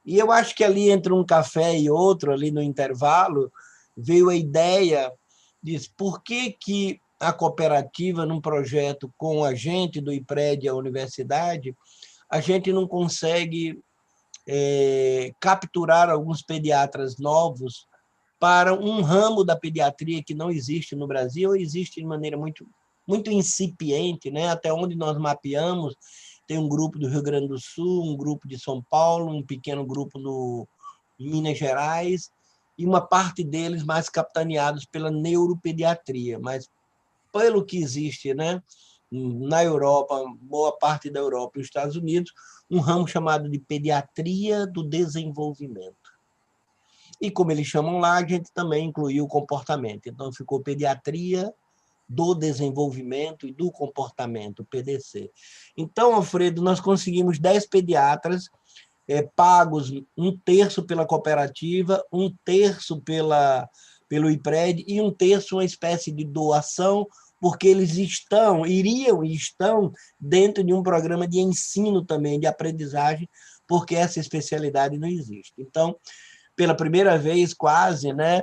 E eu acho que ali entre um café e outro, ali no intervalo, veio a ideia de por que a cooperativa, num projeto com a gente do IPRED e a universidade, a gente não consegue capturar alguns pediatras novos para um ramo da pediatria que não existe no Brasil, ou existe de maneira muito incipiente, né? Até onde nós mapeamos, tem um grupo do Rio Grande do Sul, um grupo de São Paulo, um pequeno grupo em Minas Gerais, e uma parte deles mais capitaneados pela neuropediatria, mas pelo que existe, né, na Europa, boa parte da Europa e os Estados Unidos, um ramo chamado de pediatria do desenvolvimento. E como eles chamam lá, a gente também incluiu o comportamento. Então, ficou pediatria do desenvolvimento e do comportamento, PDC. Então, Alfredo, nós conseguimos 10 pediatras pagos, 1/3 pela cooperativa, 1/3 pelo IPRED e 1/3 uma espécie de doação, porque eles iriam e estão dentro de um programa de ensino também, de aprendizagem, porque essa especialidade não existe. Então, pela primeira vez, quase, né,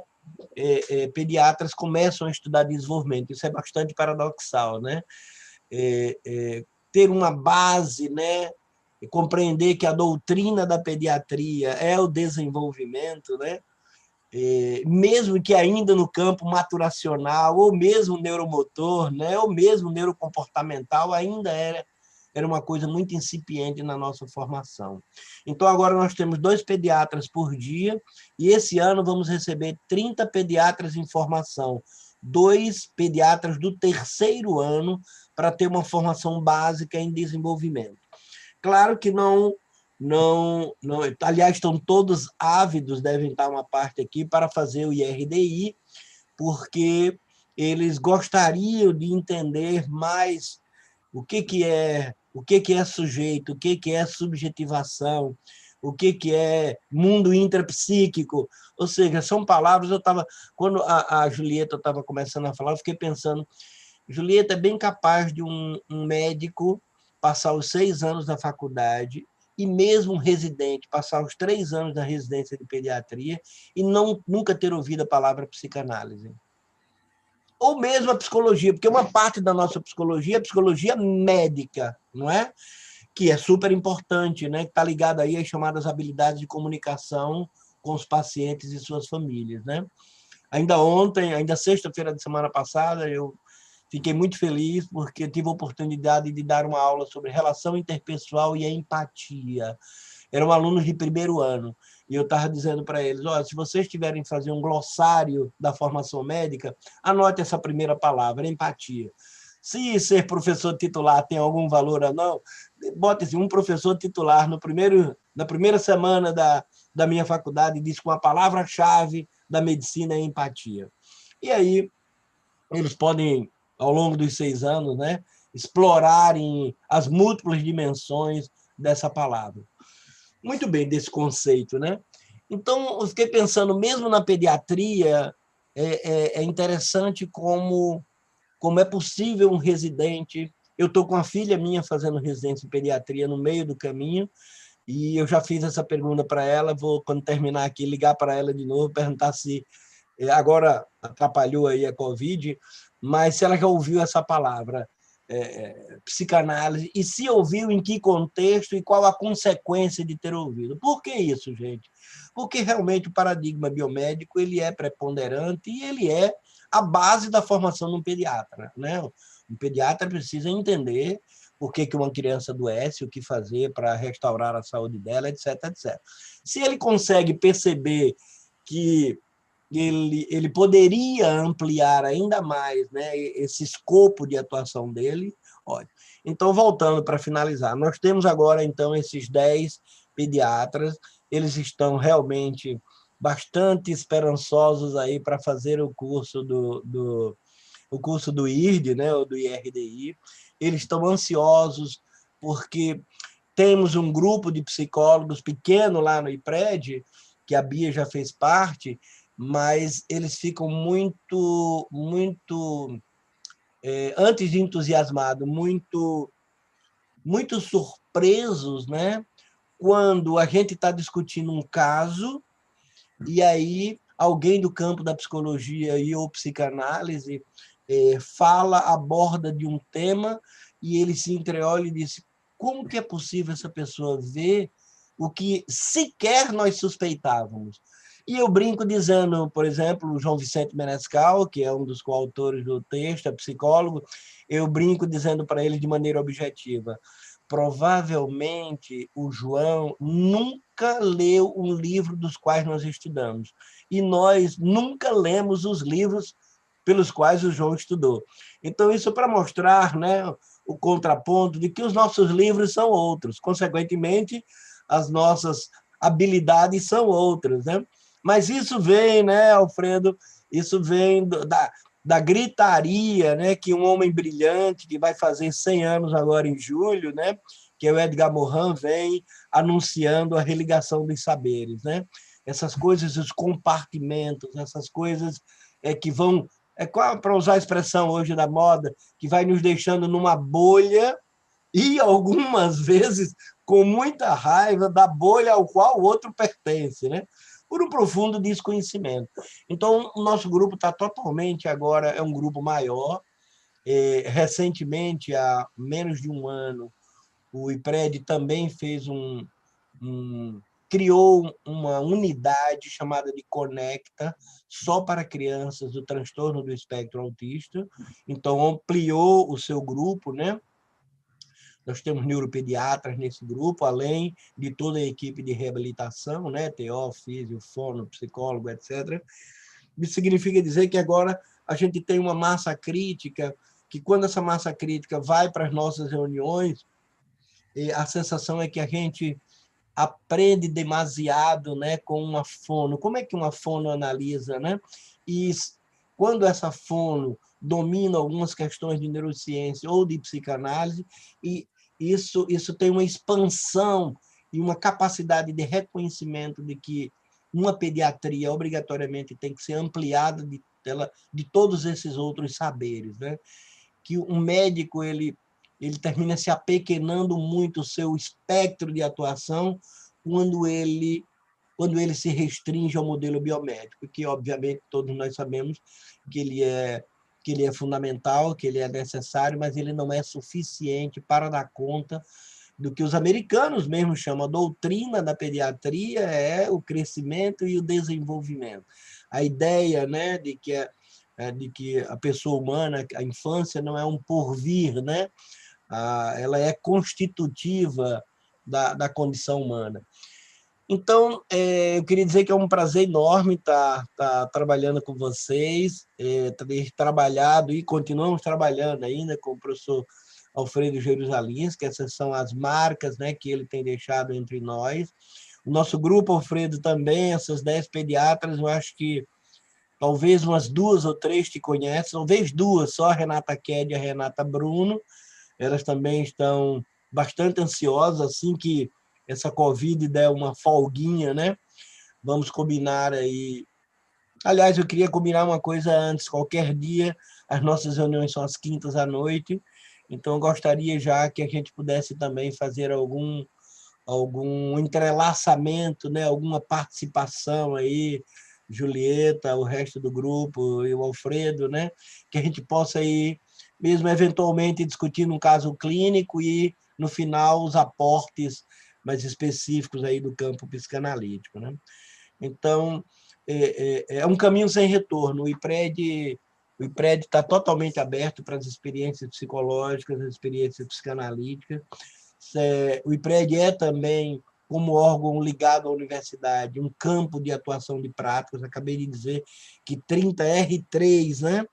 pediatras começam a estudar desenvolvimento. Isso é bastante paradoxal, né? Ter uma base, né, compreender que a doutrina da pediatria é o desenvolvimento, né? Mesmo que ainda no campo maturacional, ou mesmo neuromotor, né, ou mesmo neurocomportamental, ainda era uma coisa muito incipiente na nossa formação. Então, agora nós temos 2 pediatras por dia, e esse ano vamos receber 30 pediatras em formação, 2 pediatras do 3º ano, para ter uma formação básica em desenvolvimento. Claro que não, aliás, estão todos ávidos, devem estar uma parte aqui, para fazer o IRDI, porque eles gostariam de entender mais o que é sujeito, o que é subjetivação, o que é mundo intrapsíquico. Ou seja, são palavras, quando a Julieta estava começando a falar, eu fiquei pensando, Julieta é bem capaz de um médico passar os 6 anos da faculdade e mesmo um residente passar os 3 anos da residência de pediatria e nunca ter ouvido a palavra psicanálise. Ou mesmo a psicologia, porque uma parte da nossa psicologia é a psicologia médica, não é? Que é super importante, né? Que está ligada aí às chamadas habilidades de comunicação com os pacientes e suas famílias, né? Ainda sexta-feira da semana passada, eu fiquei muito feliz porque tive a oportunidade de dar uma aula sobre relação interpessoal e a empatia. Eram alunos de 1º ano. E eu estava dizendo para eles, olha, se vocês tiverem que fazer um glossário da formação médica, anote essa primeira palavra, empatia. Se ser professor titular tem algum valor ou não, bote-se um professor titular na primeira semana da minha faculdade, diz que uma palavra-chave da medicina é empatia. E aí, eles podem, ao longo dos 6 anos, né, explorarem as múltiplas dimensões dessa palavra. Muito bem, desse conceito, né? Então, eu fiquei pensando, mesmo na pediatria, é interessante como é possível um residente... Eu estou com a filha minha fazendo residência em pediatria no meio do caminho, e eu já fiz essa pergunta para ela, vou, quando terminar aqui, ligar para ela de novo, perguntar se... Agora atrapalhou aí a Covid, mas se ela já ouviu essa palavra, psicanálise, e se ouviu, em que contexto e qual a consequência de ter ouvido. Por que isso, gente? Porque realmente o paradigma biomédico ele é preponderante e ele é a base da formação de um pediatra, né? Um pediatra precisa entender por que uma criança adoece, o que fazer para restaurar a saúde dela, etc, etc. Se ele consegue perceber que ele poderia ampliar ainda mais, né, esse escopo de atuação dele. Olha. Então, voltando para finalizar, nós temos agora, então, esses 10 pediatras, eles estão realmente bastante esperançosos aí para fazer o curso do IRD, né, ou do IRDI. Eles estão ansiosos porque temos um grupo de psicólogos pequeno lá no IPRED, que a Bia já fez parte, mas eles ficam muito antes de entusiasmado, muito surpresos, né? Quando a gente está discutindo um caso e aí alguém do campo da psicologia e ou psicanálise aborda de um tema e ele se entreolha e diz como que é possível essa pessoa ver o que sequer nós suspeitávamos. E eu brinco dizendo, por exemplo, o João Vicente Menescal, que é um dos coautores do texto, é psicólogo, eu brinco dizendo para ele de maneira objetiva, provavelmente o João nunca leu um livro dos quais nós estudamos, e nós nunca lemos os livros pelos quais o João estudou. Então, isso para mostrar, né, o contraponto de que os nossos livros são outros, consequentemente, as nossas habilidades são outras, né? Mas isso vem, né, Alfredo, isso vem da gritaria, né, que um homem brilhante, que vai fazer 100 anos agora em julho, né, que é o Edgar Morin, vem anunciando a religação dos saberes, né? Essas coisas, os compartimentos, essas coisas que vão, para usar a expressão hoje da moda, que vai nos deixando numa bolha e, algumas vezes, com muita raiva da bolha ao qual o outro pertence, né? Por um profundo desconhecimento. Então, o nosso grupo está totalmente agora, é um grupo maior. Recentemente, há menos de um ano, o IPRED também fez criou uma unidade chamada de Conecta, só para crianças do transtorno do espectro autista. Então, ampliou o seu grupo, né? Nós temos neuropediatras nesse grupo, além de toda a equipe de reabilitação, né? TO, físio, fono, psicólogo, etc. Isso significa dizer que agora a gente tem uma massa crítica, que quando essa massa crítica vai para as nossas reuniões, a sensação é que a gente aprende demasiado, né, com uma fono. Como é que uma fono analisa, né? E quando essa fono domina algumas questões de neurociência ou de psicanálise, e isso tem uma expansão e uma capacidade de reconhecimento de que uma pediatria obrigatoriamente tem que ser ampliada de todos esses outros saberes, né? Que um médico ele termina se apequenando muito o seu espectro de atuação quando ele se restringe ao modelo biomédico, que, obviamente, todos nós sabemos que ele é fundamental, que ele é necessário, mas ele não é suficiente para dar conta do que os americanos mesmo chamam a doutrina da pediatria, é o crescimento e o desenvolvimento. A ideia, né, de que a pessoa humana, a infância, não é um porvir, né? Ela é constitutiva da condição humana. Então, eu queria dizer que é um prazer enorme estar trabalhando com vocês, ter trabalhado e continuamos trabalhando ainda com o professor Alfredo Jerusalins, que essas são as marcas, né, que ele tem deixado entre nós. O nosso grupo, Alfredo, também, essas 10 pediatras, eu acho que talvez umas 2 ou 3 te conhecem, talvez 2, só a Renata Ked e a Renata Bruno. Elas também estão bastante ansiosas, assim que essa Covid der uma folguinha, né? Vamos combinar aí. Aliás, eu queria combinar uma coisa antes. Qualquer dia, as nossas reuniões são às quintas à noite, então eu gostaria já que a gente pudesse também fazer algum entrelaçamento, né? Alguma participação aí, Julieta, o resto do grupo e o Alfredo, né? Que a gente possa ir, mesmo eventualmente, discutindo um caso clínico e, no final, os aportes mais específicos aí do campo psicanalítico, né? Então, é um caminho sem retorno. O IPRED está totalmente aberto para as experiências psicológicas, as experiências psicanalíticas. O IPRED é também, como órgão ligado à universidade, um campo de atuação de práticas. Acabei de dizer que 30 R3, né?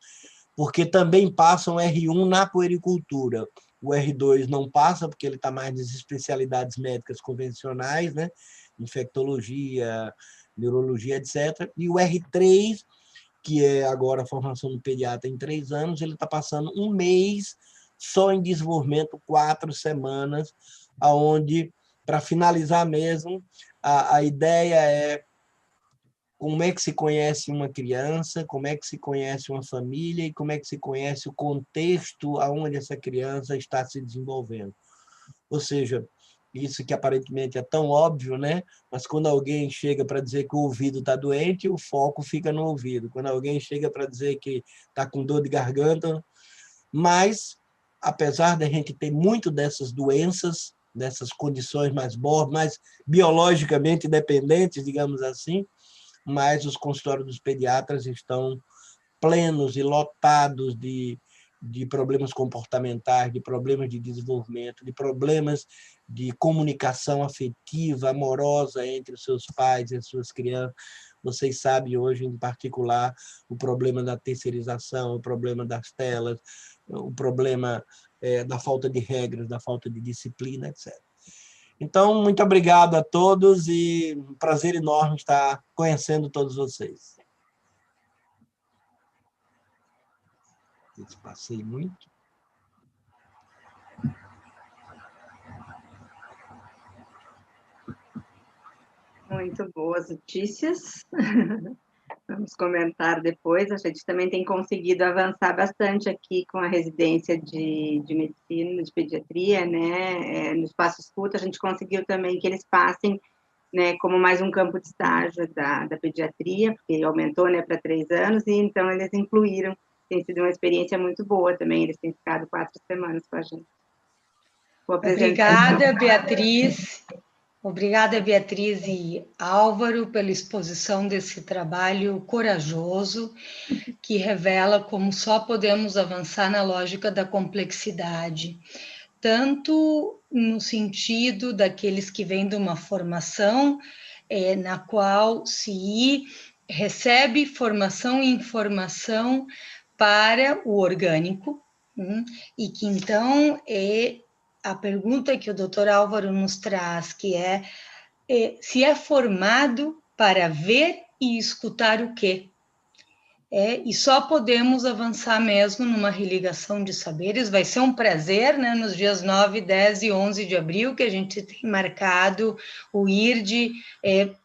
Porque também passam R1 na puericultura. O R2 não passa, porque ele está mais nas especialidades médicas convencionais, né? Infectologia, neurologia, etc. E o R3, que é agora a formação do pediatra em 3 anos, ele está passando 1 mês só em desenvolvimento, 4 semanas, onde, para finalizar mesmo, a ideia é como é que se conhece uma criança, como é que se conhece uma família e como é que se conhece o contexto onde essa criança está se desenvolvendo. Ou seja, isso que aparentemente é tão óbvio, né? Mas quando alguém chega para dizer que o ouvido está doente, o foco fica no ouvido. Quando alguém chega para dizer que está com dor de garganta, mas, apesar da gente ter muito dessas doenças, dessas condições mais mórbidas, mais biologicamente dependentes, digamos assim, mas os consultórios dos pediatras estão plenos e lotados de problemas comportamentais, de problemas de desenvolvimento, de problemas de comunicação afetiva, amorosa entre os seus pais e as suas crianças. Vocês sabem hoje, em particular, o problema da terceirização, o problema das telas, o problema da falta de regras, da falta de disciplina, etc. Então, muito obrigado a todos e um prazer enorme estar conhecendo todos vocês. Passei muito. Muito boas notícias. Vamos comentar depois. A gente também tem conseguido avançar bastante aqui com a residência de medicina, de pediatria, né? No espaço escuta, a gente conseguiu também que eles passem, né, como mais um campo de estágio da pediatria, porque aumentou, né, para 3 anos, e então eles incluíram. Tem sido uma experiência muito boa também, eles têm ficado 4 semanas com a gente. Obrigada, Beatriz. Obrigada, Beatriz e Álvaro, pela exposição desse trabalho corajoso, que revela como só podemos avançar na lógica da complexidade, tanto no sentido daqueles que vêm de uma formação na qual se recebe formação e informação para o orgânico, e que então a pergunta que o Dr. Álvaro nos traz, que se é formado para ver e escutar o quê? E só podemos avançar mesmo numa religação de saberes. Vai ser um prazer, né, nos dias 9, 10 e 11 de abril, que a gente tem marcado o IRD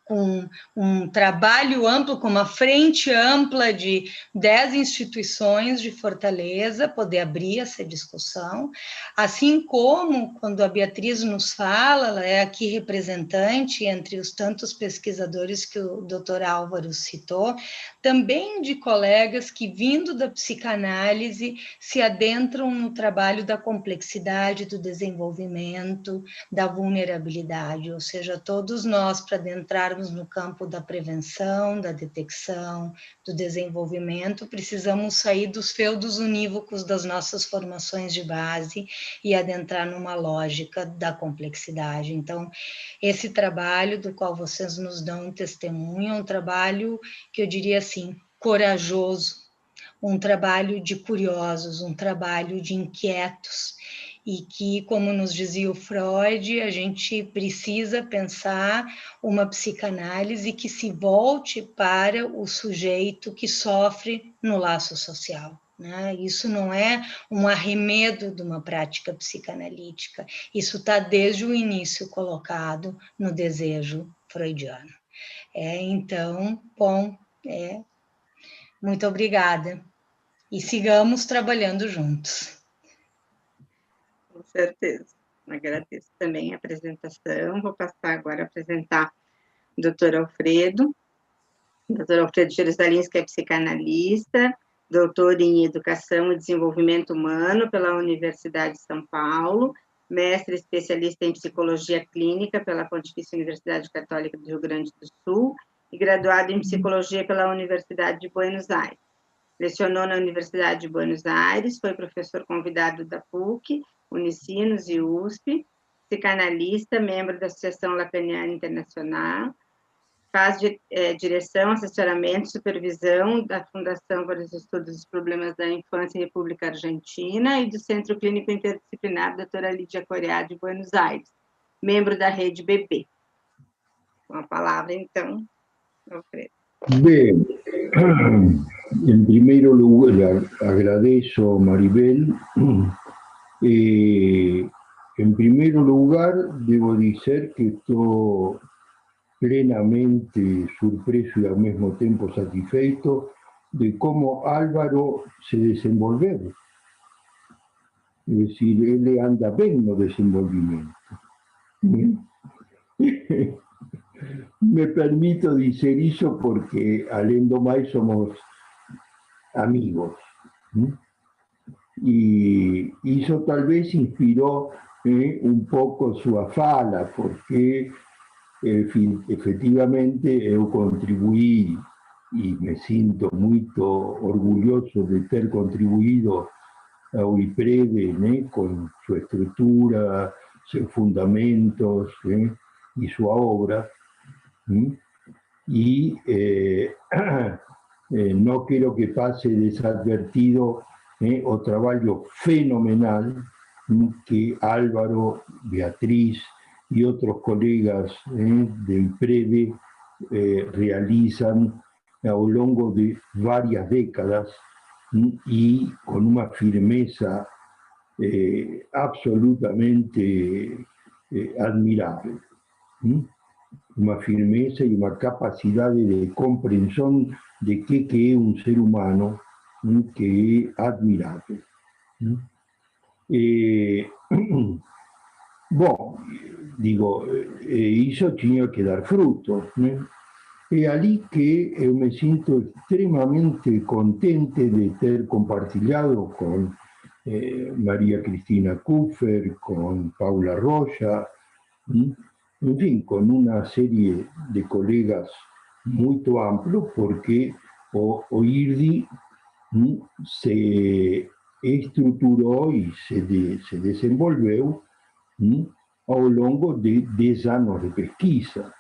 com um trabalho amplo, com uma frente ampla de 10 instituições de Fortaleza, poder abrir essa discussão, assim como quando a Beatriz nos fala, ela é aqui representante entre os tantos pesquisadores que o Dr. Álvaro citou, também de colegas que, vindo da psicanálise, se adentram no trabalho da complexidade, do desenvolvimento, da vulnerabilidade, ou seja, todos nós, para adentrarmos no campo da prevenção, da detecção, do desenvolvimento, precisamos sair dos feudos unívocos das nossas formações de base e adentrar numa lógica da complexidade. Então, esse trabalho do qual vocês nos dão um testemunho é um trabalho que eu diria assim, corajoso, um trabalho de curiosos, um trabalho de inquietos, e que, como nos dizia o Freud, a gente precisa pensar uma psicanálise que se volte para o sujeito que sofre no laço social. Né? Isso não é um arremedo de uma prática psicanalítica, isso está desde o início colocado no desejo freudiano. Então, bom, muito obrigada. E sigamos trabalhando juntos. Com certeza. Agradeço também a apresentação. Vou passar agora a apresentar o Dr. Alfredo. Dr. Alfredo Jerusalins, que é psicanalista, doutor em Educação e Desenvolvimento Humano pela Universidade de São Paulo, mestre especialista em Psicologia Clínica pela Pontifícia Universidade Católica do Rio Grande do Sul e graduado em Psicologia pela Universidade de Buenos Aires. Lecionou na Universidade de Buenos Aires, foi professor convidado da PUC, Unicinos e USP, psicanalista, membro da Associação Lacaniana Internacional, faz direção, assessoramento, supervisão da Fundação para os Estudos dos Problemas da Infância em República Argentina e do Centro Clínico Interdisciplinar Doutora Lídia Coreá de Buenos Aires, membro da Rede BB. Com a palavra, então, Alfredo. Bien, en primer lugar agradezco a Maribel. En primer lugar, debo decir que estoy plenamente sorpreso y al mismo tiempo satisfecho de cómo Álvaro se desenvolveu. Es decir, él anda bien no desenvolvimiento. Me permito decir eso porque, além do mais, somos amigos. Y eso tal vez inspiró un poco su fala, porque efectivamente eu contribuí y me siento muy orgulloso de ter contribuido ao IPREVE, con su estructura, sus fundamentos y su obra. Y no quiero que pase desadvertido o trabajo fenomenal que Álvaro, Beatriz y otros colegas de IPREVE realizan a lo largo de varias décadas y con una firmeza absolutamente admirable. Una firmeza y una capacidad de comprensión de qué es un ser humano que es admirable. Bueno, digo, eso tenía que dar frutos. Es allí que yo me siento extremadamente contente de ter compartilhado con María Cristina Kupfer, con Paula Roya, en fin, con una serie de colegas muy amplio, porque o IRDI se estructuró y se desenvolveu a lo largo de 10 años de pesquisa,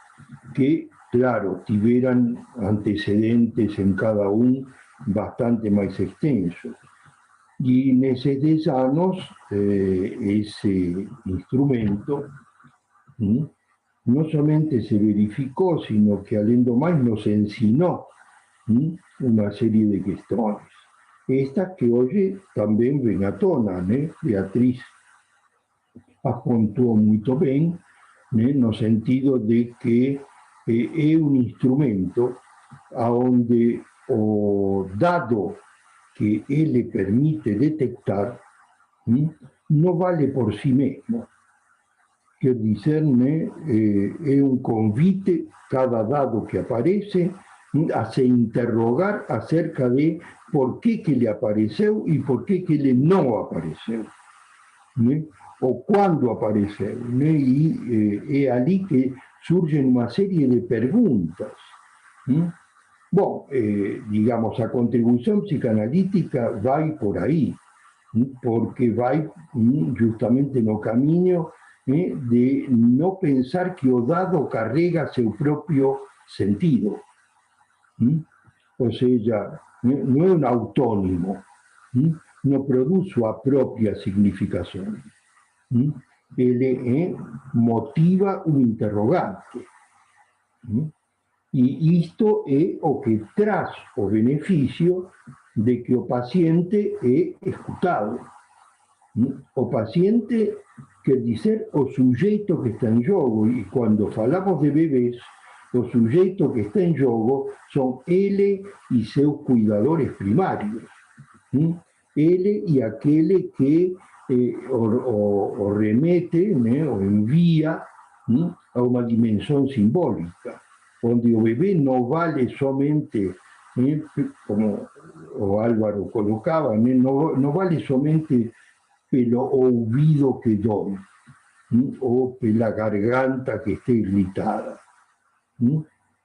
que, claro, tuvieran antecedentes en cada uno bastante más extensos. Y en esos 10 años, ese instrumento no solamente se verificó, sino que além más nos enseñó una serie de cuestiones. Estas que hoy también ven a tona, Beatriz apuntó muy bien, en el sentido de que es un instrumento donde o dado que él le permite detectar no vale por sí mismo. Quiere decir, es un convite, cada dado que aparece, a se interrogar acerca de por qué que le apareció y por qué que le no apareció, o cuándo apareció. Y es allí que surgen una serie de preguntas. Bueno, digamos, la contribución psicanalítica va por ahí, porque va justamente en el camino de no pensar que o dado carrega su propio sentido. O sea, no es un autónomo, no produce su propia significación. Él motiva un interrogante. Y esto es o que traz o beneficio de que o paciente es escuchado. O paciente quer dizer o sujeito que está en jogo, y cuando falamos de bebés, o sujeito que está en jogo son él y sus cuidadores primarios. Él y aquel que o remete, o envía a una dimensión simbólica, donde o bebé no vale somente, como o Álvaro colocaba, no vale somente pelo ouvido que doy, o pela garganta que esté irritada,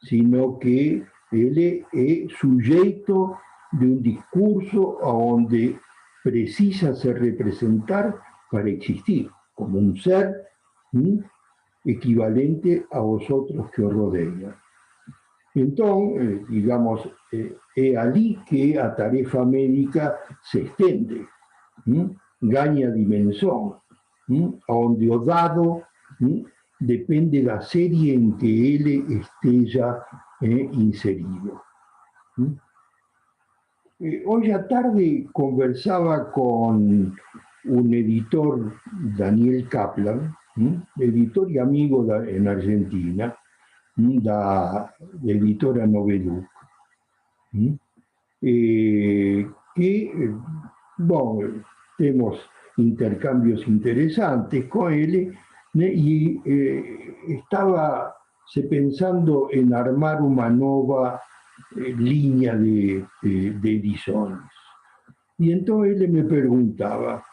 sino que él es sujeto de un discurso donde precisa se representar para existir, como un ser equivalente a vosotros que os rodean. Entonces, digamos, es allí que la tarefa médica se extiende, gana dimensión, donde o dado depende de la serie en que él esté ya inserido. Hoy a tarde conversaba con un editor, Daniel Kaplan, editor y amigo en Argentina, la editora Noveduc, que, bueno, tenemos intercambios interesantes con él, y estaba se pensando en armar una nueva línea de ediciones. Y entonces él me preguntaba,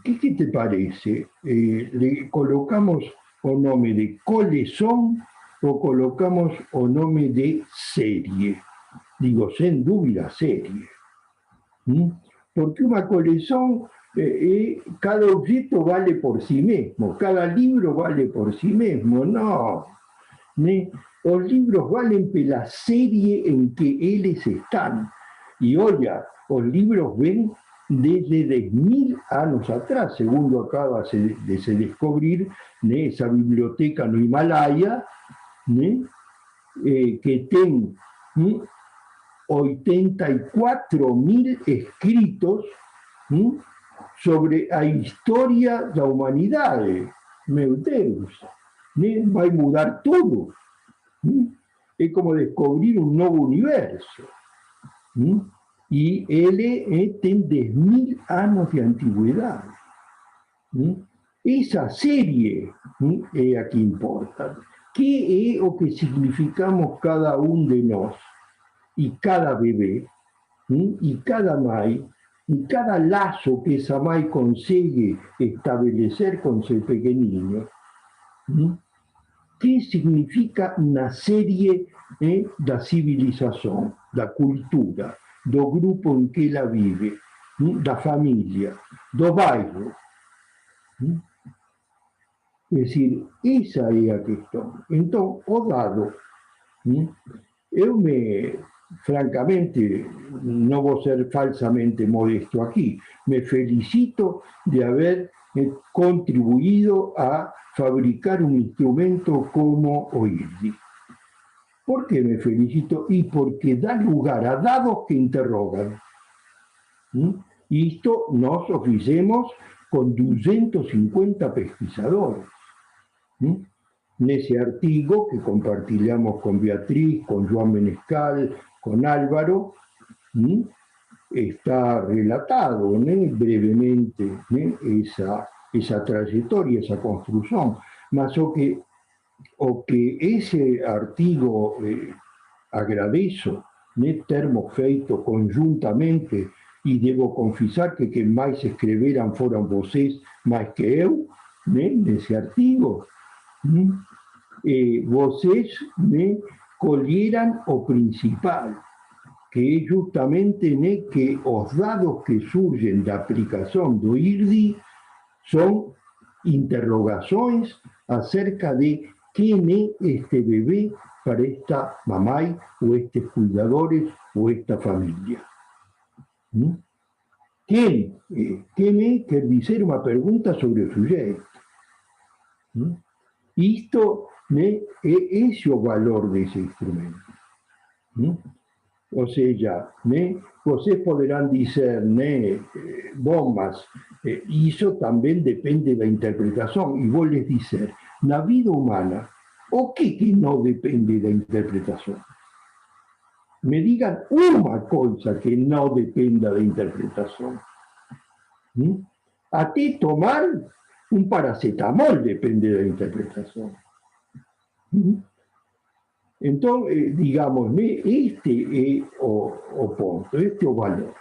¿qué te parece? ¿Le colocamos o nombre de colección o colocamos o nombre de serie? Digo, sin duda serie. Porque una colección, cada objeto vale por sí mismo, cada libro vale por sí mismo, no. Los libros valen por la serie en que ellos están. Y oye, los libros ven desde 10.000 años atrás, según lo acaba de se descubrir, esa biblioteca no Himalaya, que tiene 84.000 escritos sobre la historia de la humanidad. Meu Deus, va a mudar todo. Es como descubrir un nuevo universo. Y él tiene 10.000 años de antigüedad. Esa serie es la que importa. ¿Qué es lo que significamos cada uno de nosotros? Y cada bebé, y cada mãe, y cada lazo que esa mãe consigue establecer con su pequeño? ¿Qué significa una serie de la civilización, la cultura, do grupo en que ela vive, da familia, do bairro? Es decir, esa es la cuestión. Entonces, o dado, francamente, no voy a ser falsamente modesto aquí, me felicito de haber contribuido a fabricar un instrumento como OIRDI. ¿Por qué me felicito? Y porque da lugar a dados que interrogan. Y esto nos ofrecemos con 250 pesquisadores. En ese artículo que compartilhamos con Beatriz, con Joan Menescal, con Álvaro, está relatado brevemente esa trayectoria, esa construcción. Mas o que ese artigo agradezco, termo feito conjuntamente, e devo confessar que quem mais escreveram foram vocês mais que eu, nesse artigo. Vocês colheram o principal, que é justamente que os dados que surgem da aplicação do IRDI são interrogações acerca de quem é este bebê para esta mamãe, ou estes cuidadores, ou esta família. Quem é? Quer dizer uma pergunta sobre o sujeito. Isto é esse o valor desse instrumento. Ou seja, vocês poderão dizer, bom, mas isso também depende da interpretação. E vou lhes dizer, na vida humana, o que não depende da interpretação? Me digan una cosa que no dependa de interpretación. A ti tomar un paracetamol depende de la interpretación. Entonces, digamos, este es o punto, este es o valor.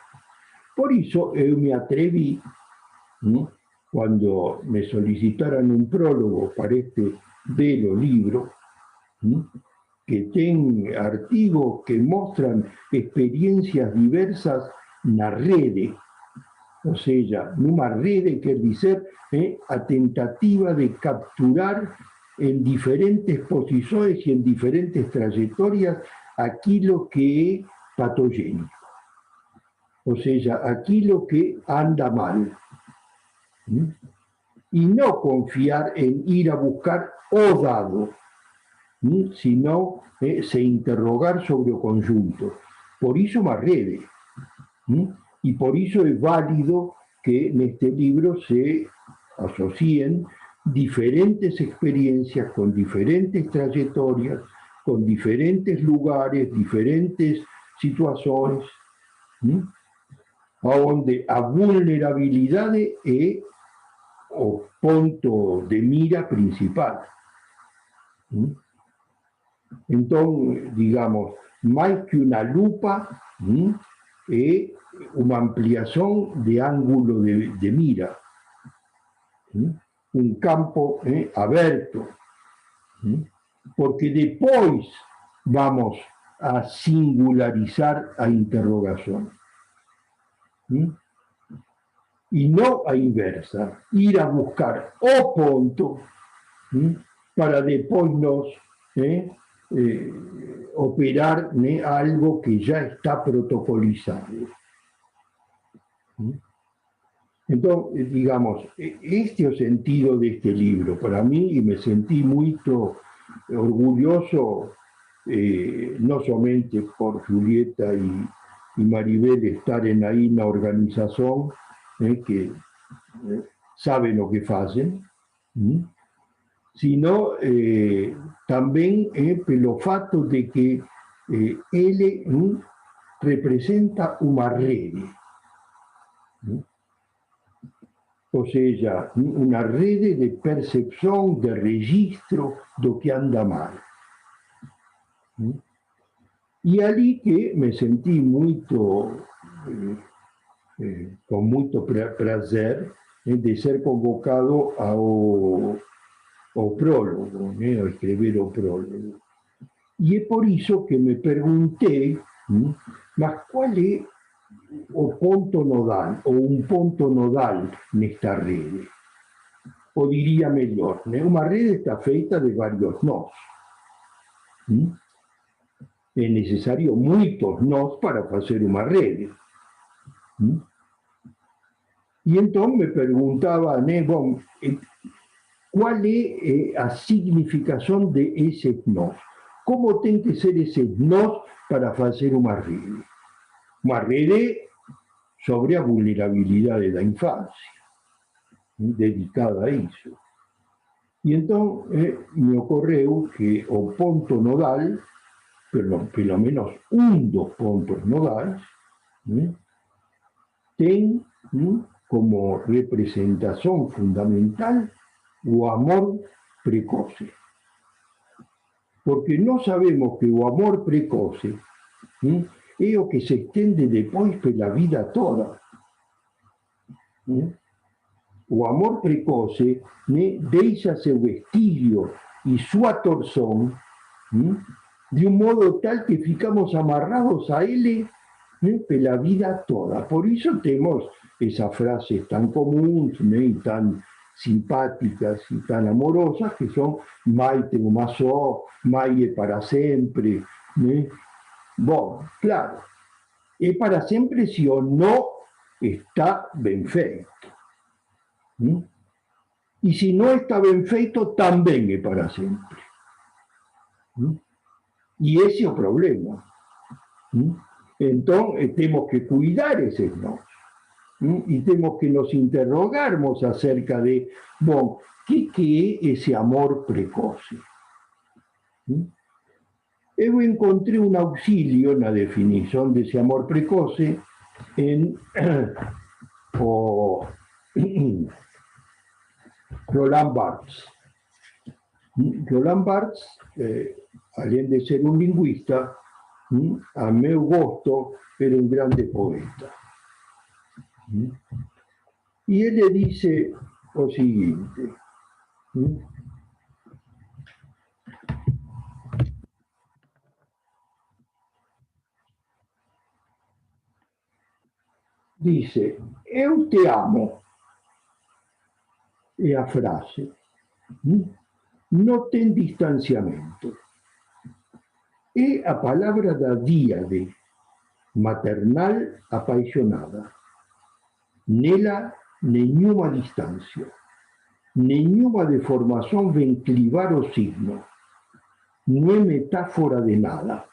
Por eso yo me atreví, cuando me solicitaron un prólogo para este bello libro, que tienen artigos que muestran experiencias diversas na rede, o sea, numa rede quer dizer a tentativa de capturar en diferentes posiciones y en diferentes trayectorias aquello que es patogénico, o sea, aquello que anda mal, y no confiar en ir a buscar o dado, sino se interrogar sobre o conjunto. Por eso más redes. Y por eso es válido que en este libro se asocien diferentes experiencias con diferentes trayectorias, con diferentes lugares, diferentes situaciones, donde a vulnerabilidad es o punto de mira principal. Entonces, digamos, más que una lupa, es una ampliación de ángulo de mira. Un campo abierto. Porque después vamos a singularizar a interrogación. Y no a inversa, ir a buscar o punto para después nos operar algo que ya está protocolizado. Entonces, digamos, este es el sentido de este libro para mí, y me sentí muy orgulloso, no solamente por Julieta y Maribel estar ahí en la organización, que saben lo que hacen, sino también por el fato de que él representa una red. O sea, una red de percepción, de registro de lo que anda mal. Y allí que me sentí con mucho placer de ser convocado ao prólogo, a escribir o prólogo. Y es por eso que me pregunté, mas ¿cuál es o punto nodal, o un punto nodal nesta rede? O diría mejor, una red está feita de varios nós. Es necesario muchos nós para hacer una red. Y entonces me preguntaba, ¿cuál es la significación de ese nós? ¿Cómo tiene que ser ese nós para hacer una red? Una red sobre la vulnerabilidad de la infancia, dedicada a eso. Y entonces me ocurrió que o punto nodal, por lo menos dos puntos nodales, tienen como representación fundamental o amor precoce. Porque no sabemos que o amor precoce es lo que se extiende después por la vida toda. O amor precoce deja seu vestigio y su torsión de un modo tal que ficamos amarrados a él por la vida toda. Por eso tenemos esas frases tan comunes y tan simpáticas y tan amorosas que son Maite uma só, Mai é para sempre. Bueno, claro, es para siempre si o no está bien feito. Y si no está bien feito, también es para siempre. Y ese es el problema. Entonces, tenemos que cuidar ese no. Y tenemos que nos interrogarnos acerca de, bueno, ¿qué es ese amor precoce? Yo encontré un auxilio en la definición de ese amor precoce en Roland Barthes. Roland Barthes, además de ser un lingüista, a meu gosto, era un grande poeta. Y él le dice lo siguiente. Dice, eu te amo, é a frase, no ten distanciamento. É a palavra da díade, maternal apaixonada. Nela, nenhuma distância, nenhuma deformação vem clivar o signo, não é metáfora de nada.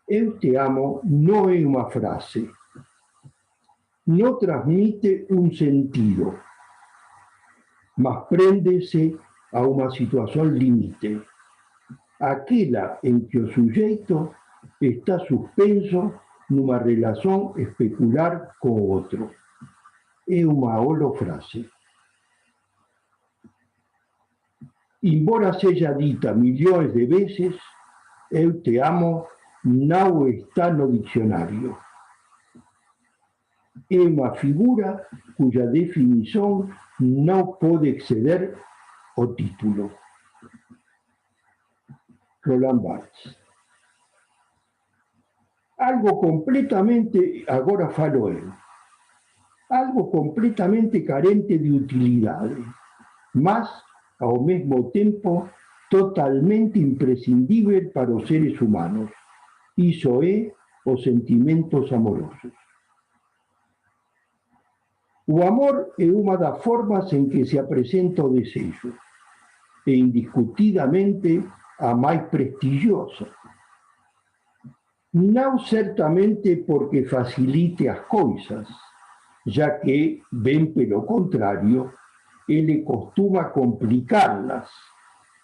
Eu te amo não é uma frase, não transmite um sentido, mas prende-se a uma situação limite, aquela em que o sujeito está suspenso numa relação especular com outro. É uma holofrase. embora seja dita milhões de vezes, eu te amo não está no dicionário. É uma figura cuja definição não pode exceder o título. Roland Barthes. Algo completamente, agora falo eu, algo completamente carente de utilidade, mas, ao mesmo tempo, totalmente imprescindível para os seres humanos. Isso é os sentimentos amorosos. O amor é uma das formas em que se apresenta o desejo, e indiscutidamente a mais prestigiosa. Não certamente porque facilite as coisas, já que, bem pelo contrário, ele costuma complicá-las,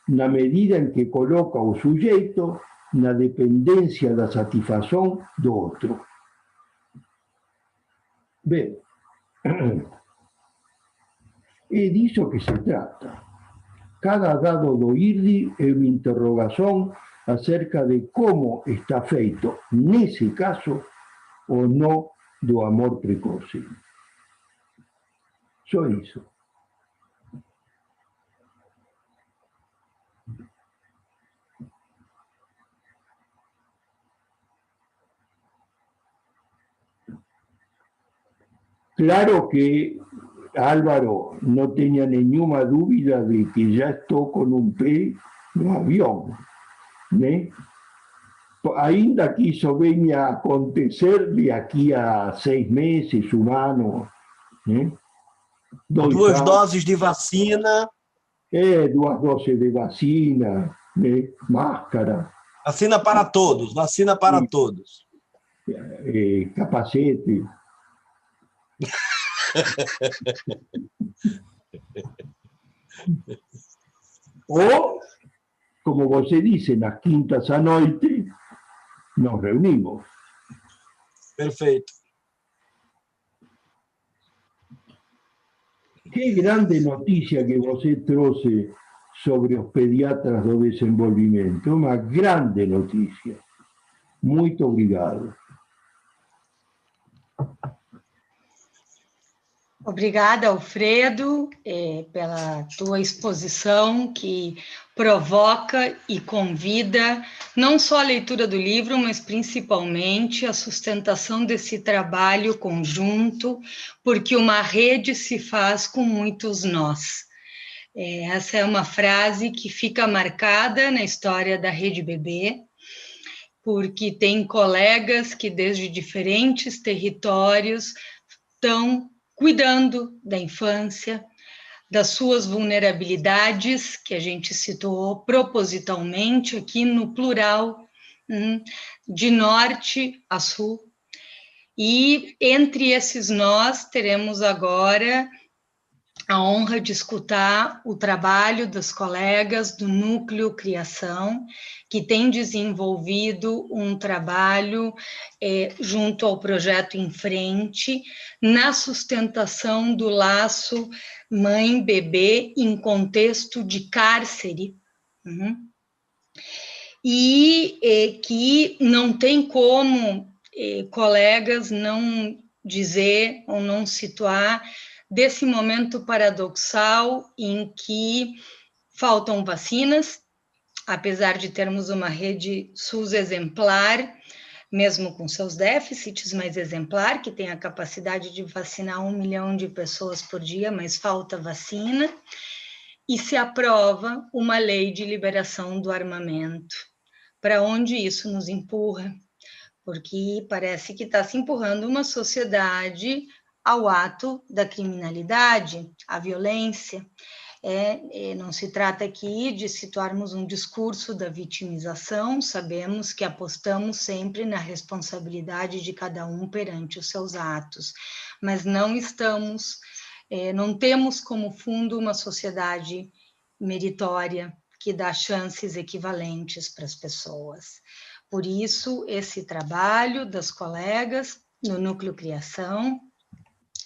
na medida em que coloca o sujeito na dependência da satisfação do outro. Bem, é disso que se trata. Cada dado do IRDI é uma interrogação acerca de como está feito, nesse caso, o nó do amor precoce. Só isso. Claro que, Álvaro, não tenha nenhuma dúvida de que já estou com um pé no avião, né? Ainda que isso venha a acontecer de aqui a 6 meses, um ano, né? 2 doses de vacina. 2 doses de vacina, né? Máscara. Vacina para todos, vacina para todos. Capacete. Ou, como você disse, nas quintas à noite, nos reunimos. Perfeito. Que grande notícia que você trouxe sobre os pediatras do desenvolvimento. Uma grande notícia. Muito obrigado. Obrigada, Alfredo, pela tua exposição que provoca e convida não só a leitura do livro, mas principalmente a sustentação desse trabalho conjunto, porque uma rede se faz com muitos nós. Essa é uma frase que fica marcada na história da Rede Bebê, porque tem colegas que desde diferentes territórios estão cuidando da infância, das suas vulnerabilidades, que a gente citou propositalmente aqui no plural, de norte a sul. E entre esses nós, teremos agora a honra de escutar o trabalho das colegas do Núcleo Criação, que tem desenvolvido um trabalho junto ao projeto Em Frente, na sustentação do laço mãe-bebê em contexto de cárcere. E que não tem como, colegas, não dizer ou não situar desse momento paradoxal em que faltam vacinas, apesar de termos uma rede SUS exemplar, mesmo com seus déficits, mas exemplar, que tem a capacidade de vacinar 1 milhão de pessoas por dia, mas falta vacina, e se aprova uma lei de liberação do armamento. Para onde isso nos empurra? Porque parece que está se empurrando uma sociedade ao ato da criminalidade, à violência. Não se trata aqui de situarmos um discurso da vitimização, sabemos que apostamos sempre na responsabilidade de cada um perante os seus atos, mas não temos como fundo uma sociedade meritória que dá chances equivalentes para as pessoas. Por isso, esse trabalho das colegas no Núcleo Criação,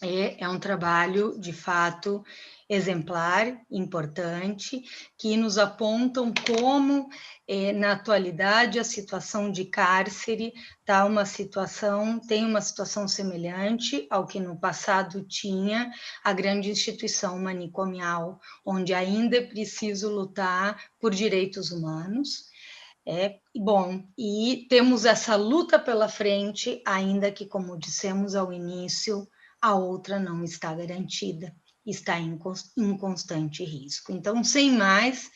É um trabalho, de fato, exemplar, importante, que nos apontam como, na atualidade, a situação de cárcere tem uma situação semelhante ao que no passado tinha a grande instituição manicomial, onde ainda é preciso lutar por direitos humanos. E temos essa luta pela frente, ainda que, como dissemos ao início, a outra não está garantida, está em constante risco. Então, sem mais,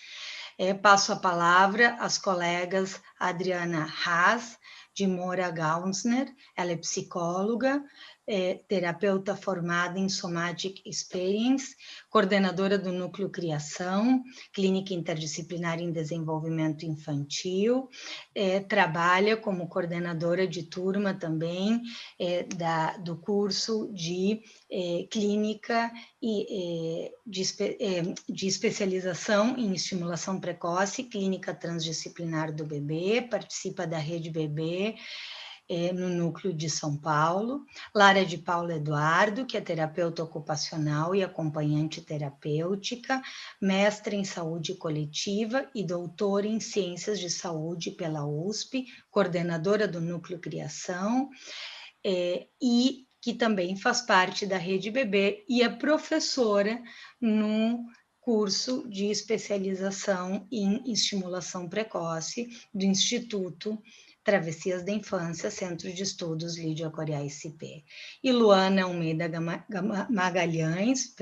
passo a palavra às colegas Adriana Haas, de Moura Gaunsner, ela é psicóloga, terapeuta formada em Somatic Experience, coordenadora do Núcleo Criação, Clínica Interdisciplinar em Desenvolvimento Infantil, trabalha como coordenadora de turma também do curso de Clínica e de especialização em estimulação precoce, Clínica Transdisciplinar do Bebê, participa da Rede Bebê, no núcleo de São Paulo. Lara de Paula Eduardo, que é terapeuta ocupacional e acompanhante terapêutica, mestre em saúde coletiva e doutora em ciências de saúde pela USP, coordenadora do Núcleo Criação, e que também faz parte da Rede Bebê e é professora no curso de especialização em estimulação precoce do Instituto Travessias da Infância, Centro de Estudos Lídia Coriá SP. E Luana Almeida Magalhães,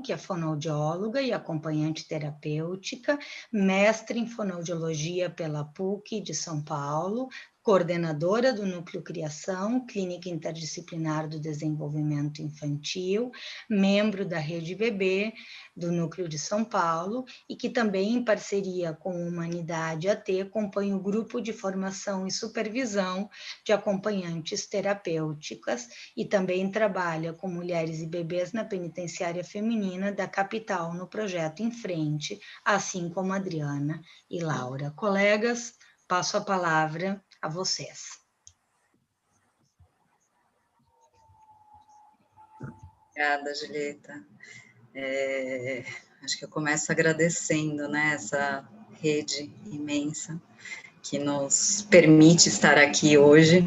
que é fonoaudióloga e acompanhante terapêutica, mestre em fonoaudiologia pela PUC de São Paulo, coordenadora do Núcleo Criação, Clínica Interdisciplinar do Desenvolvimento Infantil, membro da Rede Bebê, do Núcleo de São Paulo, e que também, em parceria com a Humanidade AT, acompanha o grupo de formação e supervisão de acompanhantes terapêuticas e também trabalha com mulheres e bebês na penitenciária feminina da capital no projeto Em Frente, assim como Adriana e Laura. Colegas, passo a palavra a vocês. Obrigada, Julieta. Acho que eu começo agradecendo, né, essa rede imensa que nos permite estar aqui hoje,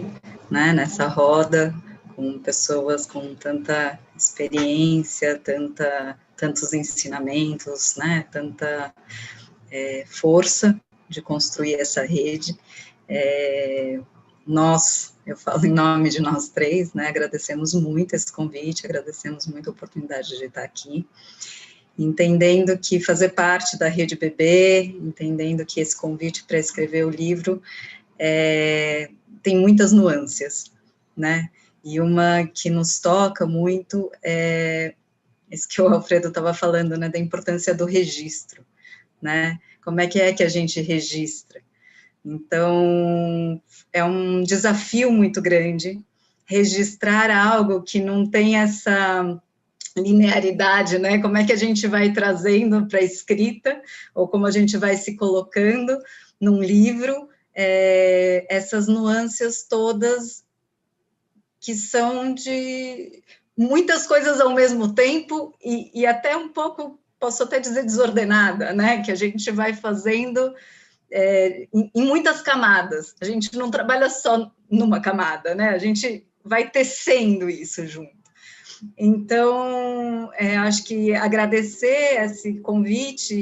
né, nessa roda, com pessoas com tanta experiência, tantos ensinamentos, né, tanta força de construir essa rede. Eu falo em nome de nós três, né, agradecemos muito esse convite, agradecemos muito a oportunidade de estar aqui, entendendo que fazer parte da Rede Bebê, entendendo que esse convite para escrever o livro tem muitas nuances, né, e uma que nos toca muito é esse que o Alfredo estava falando, né, da importância do registro, né, como é que a gente registra. Então, é um desafio muito grande registrar algo que não tem essa linearidade, né? Como é que a gente vai trazendo para a escrita, ou como a gente vai se colocando num livro, essas nuances todas que são de muitas coisas ao mesmo tempo e até um pouco, posso até dizer, desordenada, né? Que a gente vai fazendo em muitas camadas, a gente não trabalha só numa camada, né? A gente vai tecendo isso junto. Então, acho que agradecer esse convite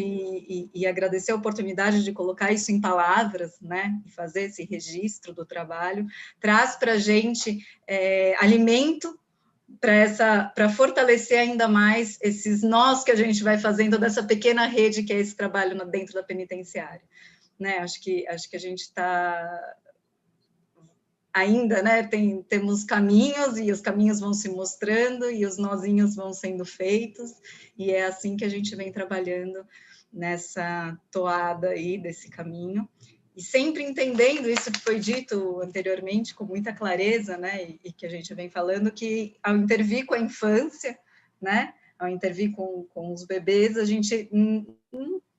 e agradecer a oportunidade de colocar isso em palavras, né? E fazer esse registro do trabalho, traz para a gente alimento para fortalecer ainda mais esses nós que a gente vai fazendo dessa pequena rede que é esse trabalho dentro da penitenciária. Né, acho que a gente está ainda, né, temos caminhos, e os caminhos vão se mostrando, e os nozinhos vão sendo feitos, e é assim que a gente vem trabalhando nessa toada aí desse caminho, e sempre entendendo isso que foi dito anteriormente, com muita clareza, né, e que a gente vem falando, que ao intervir com a infância, né, ao intervir com os bebês, a gente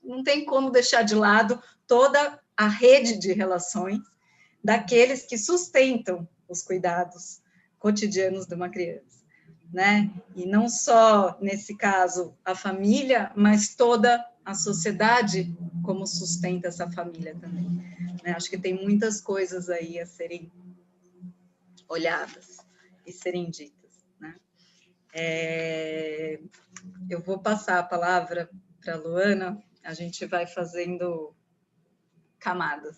não tem como deixar de lado toda a rede de relações daqueles que sustentam os cuidados cotidianos de uma criança, né? E não só, nesse caso, a família, mas toda a sociedade, como sustenta essa família também, né? Acho que tem muitas coisas aí a serem olhadas e serem ditas, né? Eu vou passar a palavra para a Luana, a gente vai fazendo camadas.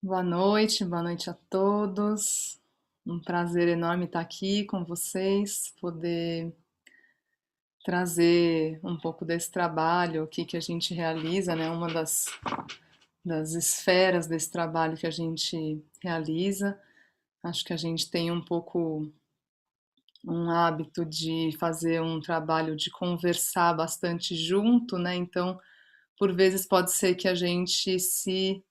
Boa noite a todos. Um prazer enorme estar aqui com vocês, poder trazer um pouco desse trabalho aqui que a gente realiza, né? Uma das esferas desse trabalho que a gente realiza. Acho que a gente tem um pouco um hábito de fazer um trabalho de conversar bastante junto, né? Então, por vezes pode ser que a gente se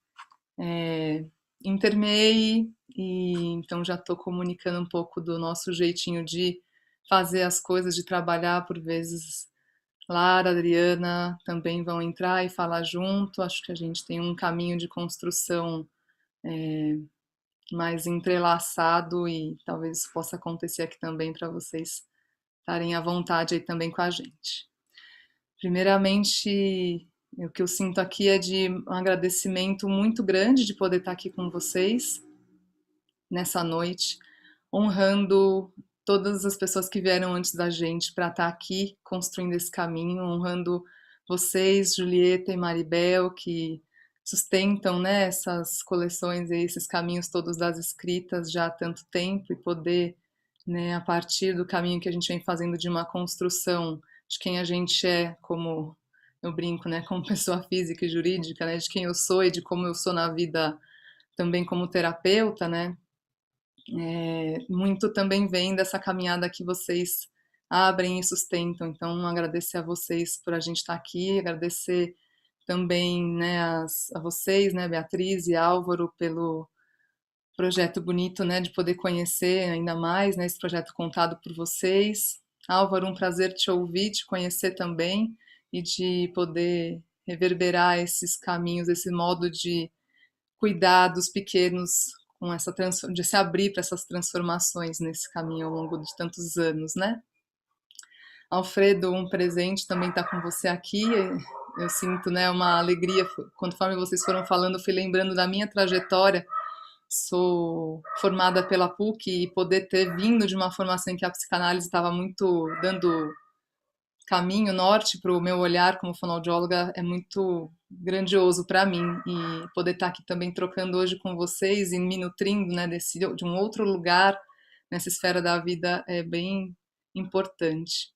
intermeie, e então já estou comunicando um pouco do nosso jeitinho de fazer as coisas, de trabalhar. Por vezes Lara, Adriana também vão entrar e falar junto. Acho que a gente tem um caminho de construção mais entrelaçado, e talvez isso possa acontecer aqui também para vocês estarem à vontade aí também com a gente. Primeiramente, o que eu sinto aqui é de um agradecimento muito grande de poder estar aqui com vocês nessa noite, honrando todas as pessoas que vieram antes da gente para estar aqui construindo esse caminho, honrando vocês, Julieta e Maribel, que sustentam, né, essas coleções e esses caminhos todos das escritas já há tanto tempo, e poder, né, a partir do caminho que a gente vem fazendo de uma construção de quem a gente é, como eu brinco, né, como pessoa física e jurídica, né, de quem eu sou e de como eu sou na vida também como terapeuta, né, muito também vem dessa caminhada que vocês abrem e sustentam. Então, agradecer a vocês por a gente estar aqui, agradecer também, né, a vocês, né, Beatriz e Álvaro, pelo projeto bonito, né, de poder conhecer ainda mais, né, esse projeto contado por vocês. Álvaro, um prazer te ouvir, te conhecer também, e de poder reverberar esses caminhos, esse modo de cuidar dos pequenos, com essa de se abrir para essas transformações nesse caminho ao longo de tantos anos, né? Alfredo, um presente também estar com você aqui. Eu sinto, né, uma alegria, conforme vocês foram falando, fui lembrando da minha trajetória. Sou formada pela PUC, e poder ter vindo de uma formação em que a psicanálise estava muito dando caminho, norte para o meu olhar como fonoaudióloga é muito grandioso para mim, e poder estar aqui também trocando hoje com vocês e me nutrindo, né, de um outro lugar nessa esfera da vida é bem importante.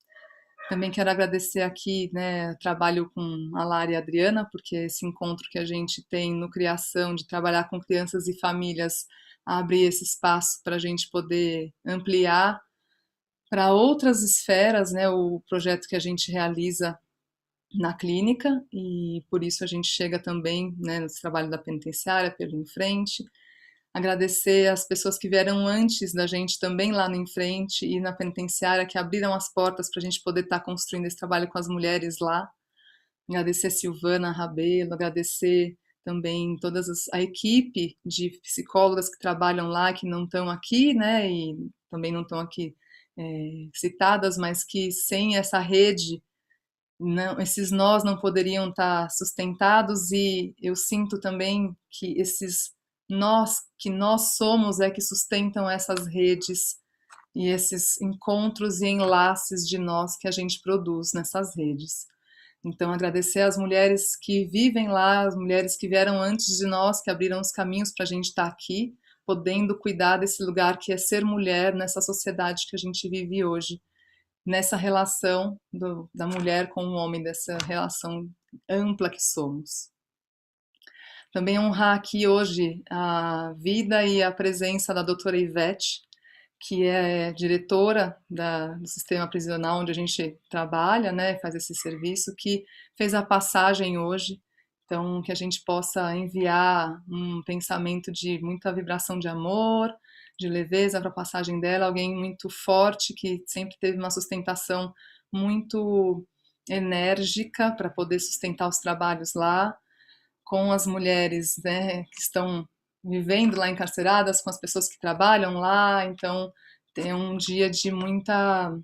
Também quero agradecer aqui, né, trabalho com a Lara e a Adriana, porque esse encontro que a gente tem no Criação, de trabalhar com crianças e famílias, abre esse espaço para a gente poder ampliar para outras esferas, né, o projeto que a gente realiza na clínica, e por isso a gente chega também, né, nesse trabalho da penitenciária, pelo Em Frente. Agradecer as pessoas que vieram antes da gente também lá no Em Frente e na penitenciária, que abriram as portas para a gente poder estar construindo esse trabalho com as mulheres lá. Agradecer a Silvana Rabelo, agradecer também a equipe de psicólogas que trabalham lá, que não estão aqui, né, e também não estão aqui citadas, mas que sem essa rede, não, esses nós não poderiam estar sustentados. E eu sinto também que esses nós que nós somos que sustentam essas redes e esses encontros e enlaces de nós que a gente produz nessas redes. Então, agradecer às mulheres que vivem lá, as mulheres que vieram antes de nós, que abriram os caminhos para a gente estar aqui, podendo cuidar desse lugar que é ser mulher nessa sociedade que a gente vive hoje, nessa relação da mulher com o homem, dessa relação ampla que somos. Também honrar aqui hoje a vida e a presença da doutora Ivete, que é diretora do sistema prisional onde a gente trabalha, né, faz esse serviço, que fez a passagem hoje. Então, que a gente possa enviar um pensamento de muita vibração de amor, de leveza para a passagem dela, alguém muito forte, que sempre teve uma sustentação muito enérgica para poder sustentar os trabalhos lá. com as mulheres, né, que estão vivendo lá encarceradas, com as pessoas que trabalham lá, então tem um dia de muita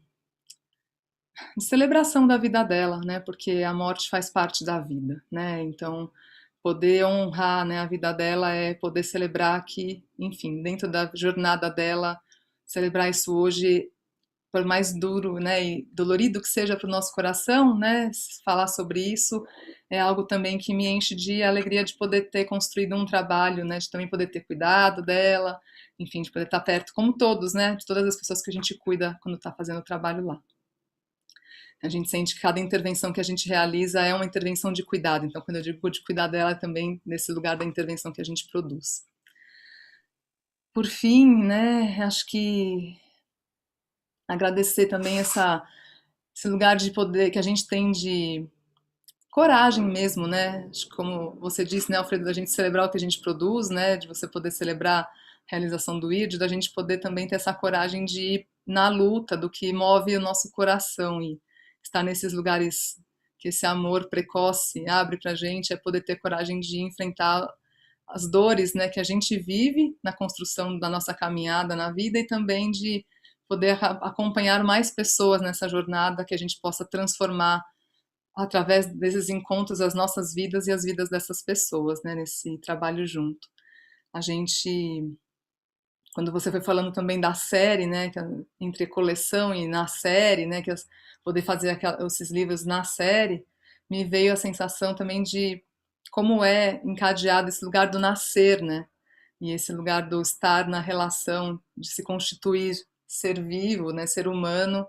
de celebração da vida dela, né, porque a morte faz parte da vida, né, então poder honrar, né, a vida dela é poder celebrar que, enfim, dentro da jornada dela, celebrar isso hoje, por mais duro, né, e dolorido que seja para o nosso coração, né, falar sobre isso é algo também que me enche de alegria de poder ter construído um trabalho, né, de também poder ter cuidado dela, enfim, de poder estar perto, como todos, né, de todas as pessoas que a gente cuida quando está fazendo o trabalho lá. A gente sente que cada intervenção que a gente realiza é uma intervenção de cuidado, então quando eu digo de cuidar dela é também nesse lugar da intervenção que a gente produz. Por fim, né, acho que agradecer também esse lugar de poder que a gente tem de coragem mesmo, né? Como você disse, né, Alfredo, da gente celebrar o que a gente produz, né? De você poder celebrar a realização do ID, da gente poder também ter essa coragem de ir na luta do que move o nosso coração e estar nesses lugares que esse amor precoce abre pra gente, é poder ter coragem de enfrentar as dores, né, que a gente vive na construção da nossa caminhada na vida e também de poder acompanhar mais pessoas nessa jornada, que a gente possa transformar através desses encontros as nossas vidas e as vidas dessas pessoas, né, nesse trabalho junto. A gente, quando você foi falando também da série, né, entre coleção e na série, né, poder fazer esses livros na série, me veio a sensação também de como é encadeado esse lugar do nascer, né, e esse lugar do estar na relação, de se constituir ser vivo, né, ser humano,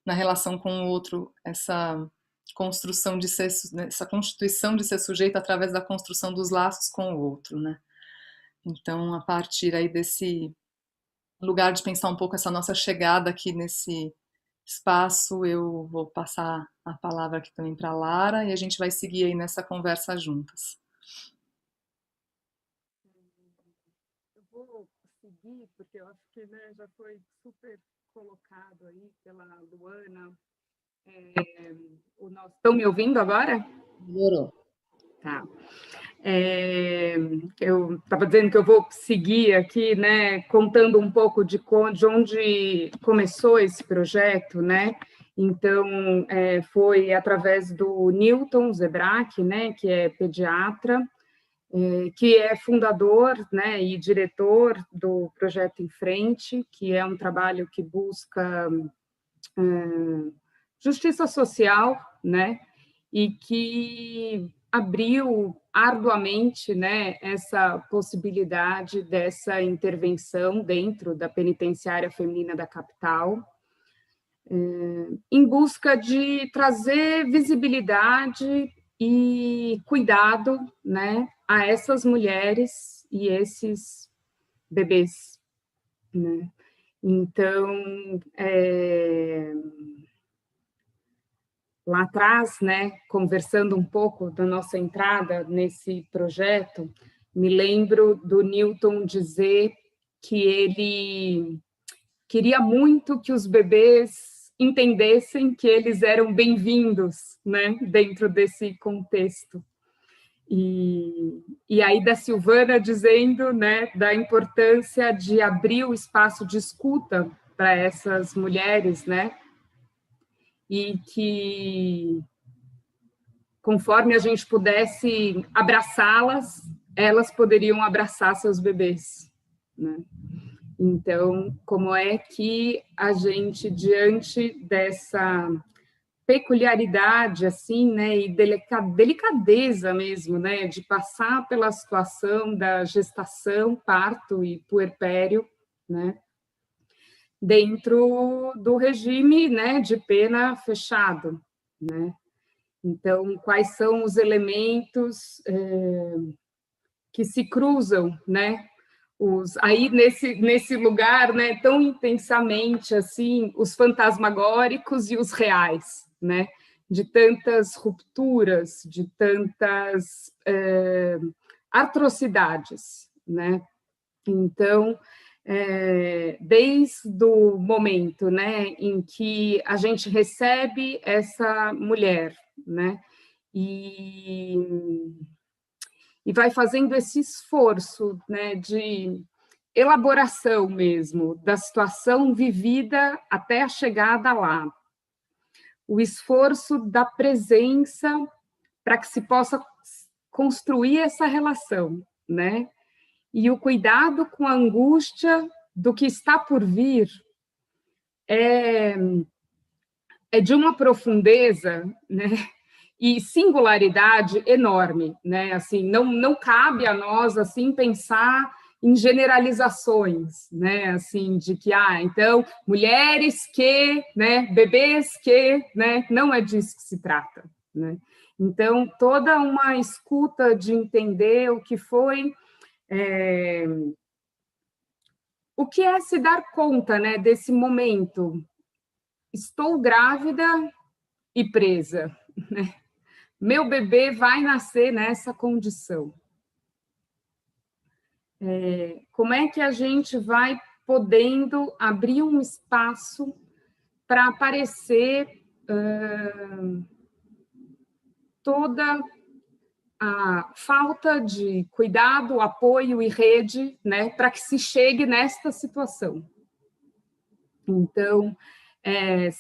na relação com o outro, essa construção de ser, né, essa constituição de ser sujeito através da construção dos laços com o outro, né? Então, a partir aí desse lugar de pensar um pouco essa nossa chegada aqui nesse espaço, eu vou passar a palavra aqui também para a Lara e a gente vai seguir aí nessa conversa juntas. Eu vou seguir, porque eu acho que, né, já foi super colocado aí pela Luana. Estão me ouvindo agora? Melhorou. Tá. Eu estava dizendo que eu vou seguir aqui, né, contando um pouco de onde começou esse projeto, né? Então, foi através do Newton Zebrack, né, que é pediatra, que é fundador, né, e diretor do Projeto Em Frente, que é um trabalho que busca justiça social, né, e que abriu arduamente, né, essa possibilidade dessa intervenção dentro da penitenciária feminina da capital, em busca de trazer visibilidade e cuidado, né, a essas mulheres e esses bebês, né? Então, lá atrás, né, conversando um pouco da nossa entrada nesse projeto, me lembro do Newton dizer que ele queria muito que os bebês entendessem que eles eram bem-vindos, né, dentro desse contexto. E aí da Silvana dizendo, né, da importância de abrir o espaço de escuta para essas mulheres, né, e que conforme a gente pudesse abraçá-las, elas poderiam abraçar seus bebês, né? Então, como é que a gente, diante dessa peculiaridade, assim, né, e delicadeza mesmo, né, de passar pela situação da gestação, parto e puerpério, né, dentro do regime, né, de pena fechado, né? Então, quais são os elementos que se cruzam, né? Aí nesse lugar, né, tão intensamente assim, os fantasmagóricos e os reais, né? De tantas rupturas, de tantas atrocidades, né? Então, desde o momento, né, em que a gente recebe essa mulher, né, e e vai fazendo esse esforço, né, de elaboração mesmo da situação vivida até a chegada lá. O esforço da presença para que se possa construir essa relação, né? E o cuidado com a angústia do que está por vir é de uma profundeza, né? E singularidade enorme, né? Assim, não cabe a nós assim pensar em generalizações, né? Assim, de que então mulheres que, né? Bebês que, né? Não é disso que se trata, né? Então toda uma escuta de entender o que foi, o que é se dar conta, né? Desse momento. Estou grávida e presa, né? Meu bebê vai nascer nessa condição. Como é que a gente vai podendo abrir um espaço para aparecer toda a falta de cuidado, apoio e rede, né, para que se chegue nesta situação? Então,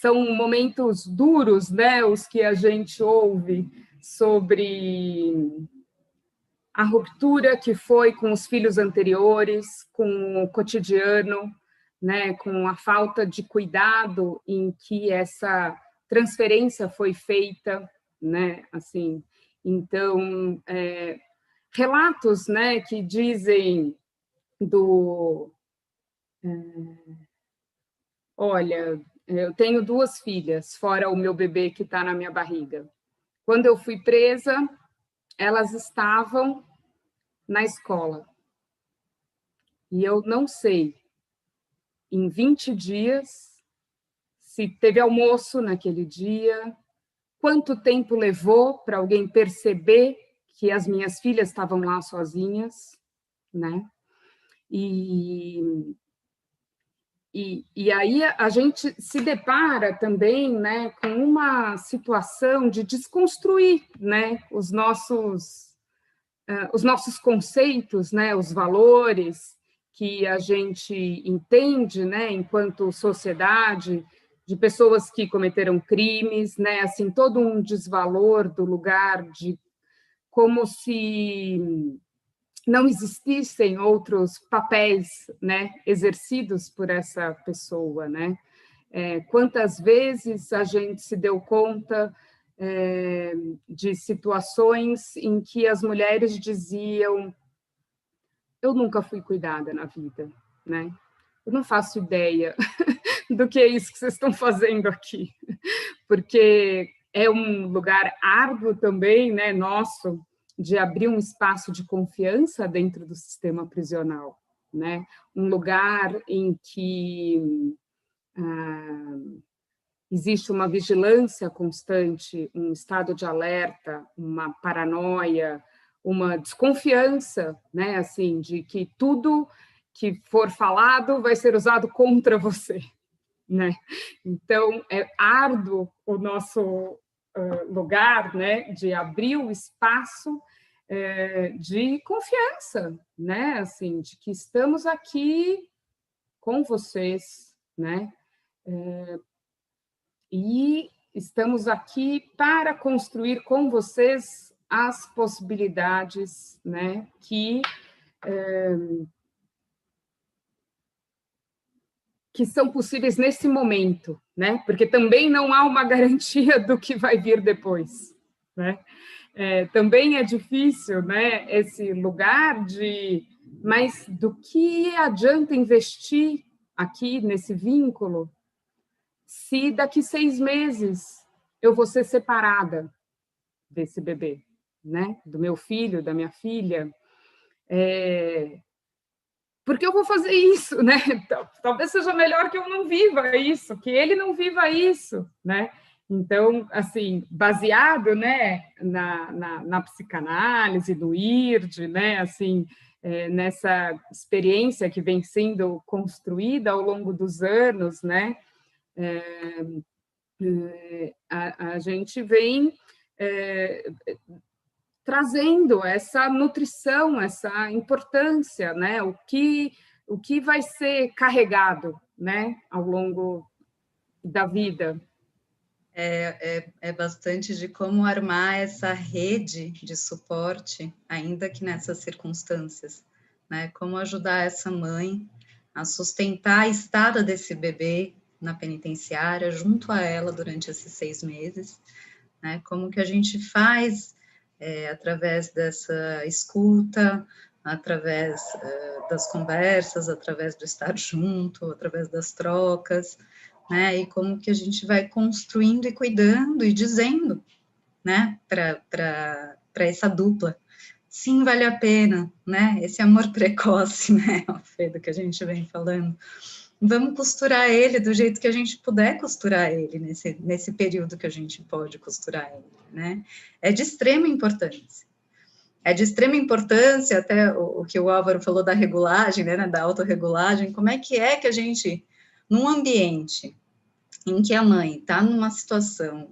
são momentos duros, né, os que a gente ouve sobre a ruptura que foi com os filhos anteriores, com o cotidiano, né, com a falta de cuidado em que essa transferência foi feita, né, assim. Então, relatos, né, que dizem olha, eu tenho 2 filhas, fora o meu bebê que está na minha barriga. Quando eu fui presa, elas estavam na escola. E eu não sei, em 20 dias, se teve almoço naquele dia, quanto tempo levou para alguém perceber que as minhas filhas estavam lá sozinhas, né? E aí a gente se depara também, né, com uma situação de desconstruir, né, os nossos conceitos, né, os valores que a gente entende, né, enquanto sociedade, de pessoas que cometeram crimes, né, assim, todo um desvalor do lugar de como se não existissem outros papéis, né, exercidos por essa pessoa, né? Quantas vezes a gente se deu conta de situações em que as mulheres diziam: eu nunca fui cuidada na vida, né? Eu não faço ideia do que é isso que vocês estão fazendo aqui, porque é um lugar árduo também, né, nosso, de abrir um espaço de confiança dentro do sistema prisional, né? Um lugar em que existe uma vigilância constante, um estado de alerta, uma paranoia, uma desconfiança, né, assim, de que tudo que for falado vai ser usado contra você, né? Então, é árduo o nosso lugar, né, de abrir o espaço de confiança, né, assim, de que estamos aqui com vocês, né, e estamos aqui para construir com vocês as possibilidades, né, que são possíveis nesse momento, né? Porque também não há uma garantia do que vai vir depois, né? Também é difícil, né? Esse lugar de, mas do que adianta investir aqui nesse vínculo se daqui 6 meses eu vou ser separada desse bebê, né? Do meu filho, da minha filha? Porque eu vou fazer isso, né? Talvez seja melhor que eu não viva isso, que ele não viva isso, né? Então, assim, baseado, né, na psicanálise, do IRD, né, assim, nessa experiência que vem sendo construída ao longo dos anos, né, a gente vem trazendo essa nutrição, essa importância, né? O que vai ser carregado, né, ao longo da vida. É bastante de como armar essa rede de suporte, ainda que nessas circunstâncias, né? Como ajudar essa mãe a sustentar a estada desse bebê na penitenciária, junto a ela durante esses 6 meses, né? Como que a gente faz através dessa escuta, através das conversas, através do estar junto, através das trocas, né? E como que a gente vai construindo e cuidando e dizendo, né, para essa dupla, sim, vale a pena, né? Esse amor precoce, né, Alfredo, que a gente vem falando. Vamos costurar ele do jeito que a gente puder costurar ele nesse período que a gente pode costurar ele, né? É de extrema importância. É de extrema importância, até o que o Álvaro falou da regulagem, né, da autorregulagem, como é que a gente, num ambiente em que a mãe está numa situação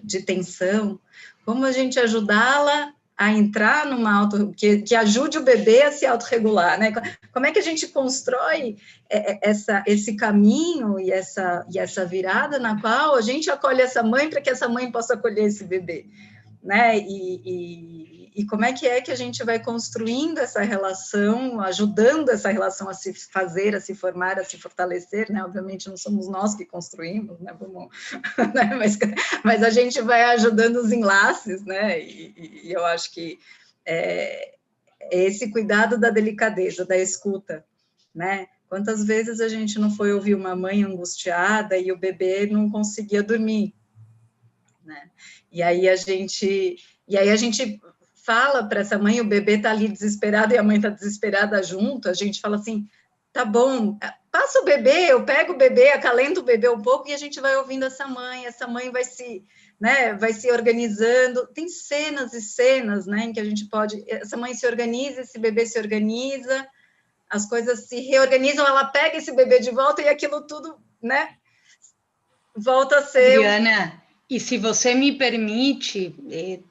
de tensão, como a gente ajudá-la a entrar numa que ajude o bebê a se autorregular, né? Como é que a gente constrói esse caminho e essa virada na qual a gente acolhe essa mãe para que essa mãe possa acolher esse bebê, né? E como é que a gente vai construindo essa relação, ajudando essa relação a se fazer, a se formar, a se fortalecer, né? Obviamente não somos nós que construímos, né? Vamos, né? Mas a gente vai ajudando os enlaces, né? E eu acho que esse cuidado da delicadeza, da escuta, né? Quantas vezes a gente não foi ouvir uma mãe angustiada e o bebê não conseguia dormir, né? E aí a gente fala para essa mãe, o bebê está ali desesperado e a mãe está desesperada junto, a gente fala assim, tá bom, passa o bebê, eu pego o bebê, acalento o bebê um pouco e a gente vai ouvindo essa mãe vai se, né, vai se organizando, tem cenas e cenas, né, em que a gente pode, essa mãe se organiza, esse bebê se organiza, as coisas se reorganizam, ela pega esse bebê de volta e aquilo tudo, né, volta a ser... Adriana, e se você me permite,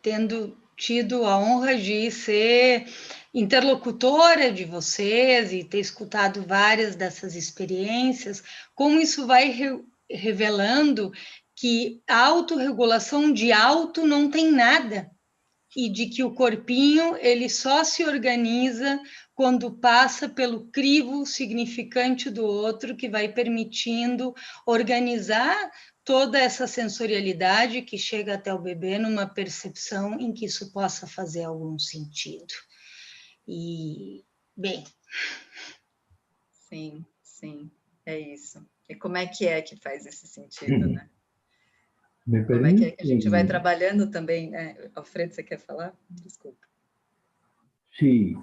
tendo tido a honra de ser interlocutora de vocês e ter escutado várias dessas experiências, como isso vai revelando que a autorregulação de auto não tem nada, e de que o corpinho ele só se organiza quando passa pelo crivo significante do outro, que vai permitindo organizar toda essa sensorialidade que chega até o bebê numa percepção em que isso possa fazer algum sentido. E, bem... Sim, é isso. E como é que faz esse sentido, né? Como é que a gente vai trabalhando também, né? Alfredo, você quer falar? Desculpa. Sí,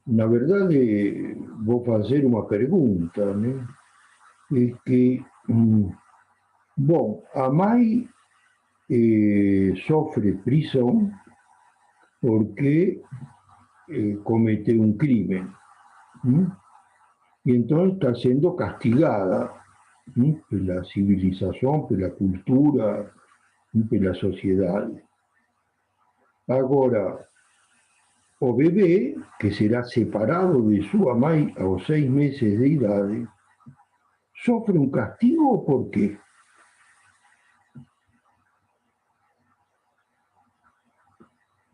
na verdade, vou fazer uma pergunta, né? É que, bom, a mãe sofre prisão porque cometeu um crime. E então está sendo castigada pela civilização, pela cultura, pela sociedade. Agora, o bebê, que será separado de sua mãe aos 6 meses de idade, sofre um castigo por quê?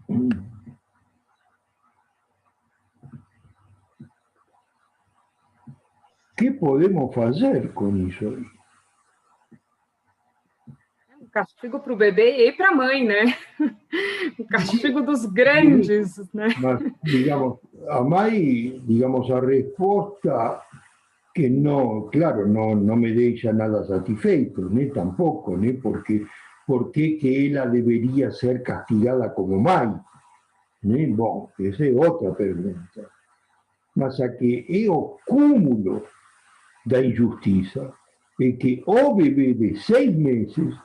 O que podemos fazer com isso aí? Um castigo para o bebê e para a mãe, né? O castigo dos grandes, né? Mas, digamos, a mãe, digamos, a resposta que não, claro, não me deixa nada satisfeito, né? Tampouco, né? Porque por que ela deveria ser castigada como mãe? Né? Bom, essa é outra pergunta. Mas a que é o cúmulo da injustiça é que o bebê de 6 meses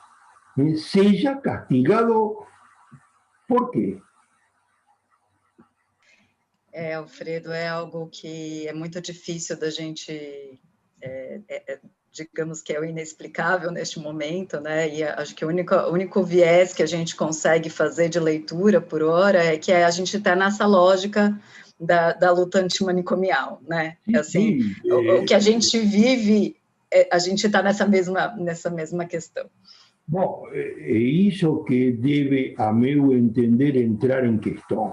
seja castigado. Por quê? Alfredo, é algo que é muito difícil da gente digamos que é o inexplicável neste momento, né? E acho que o único viés que a gente consegue fazer de leitura por hora é que a gente está nessa lógica da luta antimanicomial, né? Assim, o que a gente vive, a gente está nessa mesma questão. Bom, é isso que deve, a meu entender, entrar em questão,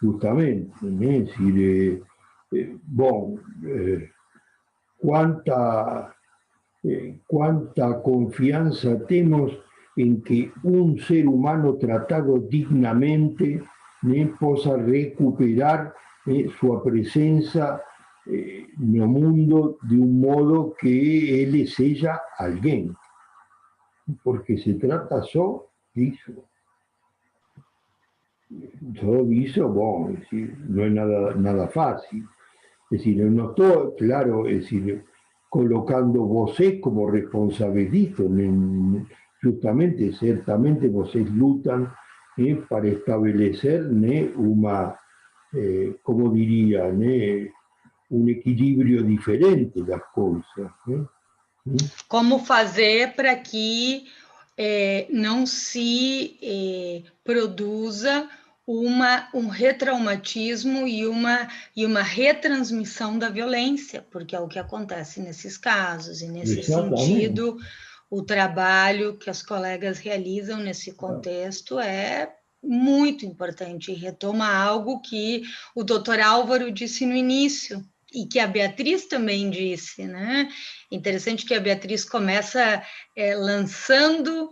justamente, né? Bom, cuánta confianza tenemos en que un ser humano tratado dignamente possa recuperar sua presença no mundo de un modo que ele seja alguém, porque se trata só disso. Só disso, bom, não é nada fácil. Es decir, no estoy, claro, es decir, colocando vocês como responsabilistas, justamente, certamente vocês lutam para estabelecer uma, como diria, um equilíbrio diferente das coisas. Como fazer para que não se produza um retraumatismo e uma retransmissão da violência, porque é o que acontece nesses casos, e nesse sentido, o trabalho que as colegas realizam nesse contexto é muito importante, e retoma algo que o doutor Álvaro disse no início, e que a Beatriz também disse, né? Interessante que a Beatriz começa lançando,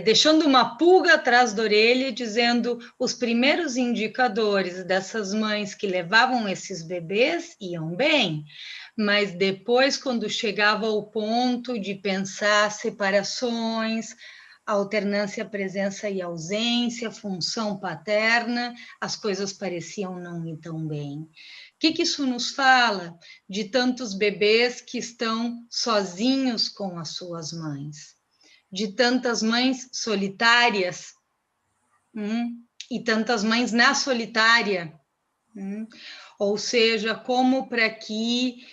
deixando uma pulga atrás da orelha, dizendo os primeiros indicadores dessas mães que levavam esses bebês iam bem, mas depois, quando chegava ao ponto de pensar separações, alternância, presença e ausência, função paterna, as coisas pareciam não ir tão bem. O que isso nos fala de tantos bebês que estão sozinhos com as suas mães? De tantas mães solitárias e tantas mães na solitária. Ou seja, como para que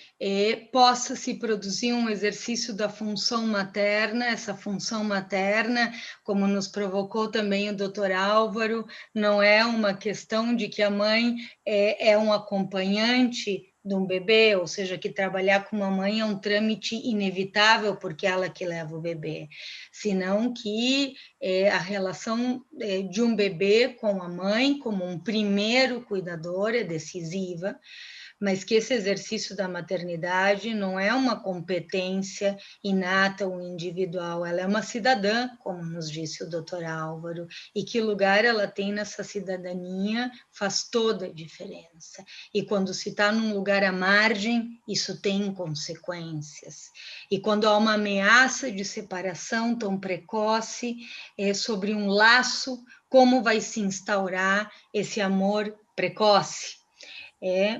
possa se produzir um exercício da função materna, essa função materna, como nos provocou também o doutor Álvaro, não é uma questão de que a mãe é um acompanhante de um bebê, ou seja, que trabalhar com uma mãe é um trâmite inevitável, porque ela que leva o bebê, senão que a relação de um bebê com a mãe, como um primeiro cuidador, é decisiva, mas que esse exercício da maternidade não é uma competência inata ou individual, ela é uma cidadã, como nos disse o doutor Álvaro, e que lugar ela tem nessa cidadania faz toda a diferença. E quando se está num lugar à margem, isso tem consequências. E quando há uma ameaça de separação tão precoce sobre um laço, como vai se instaurar esse amor precoce?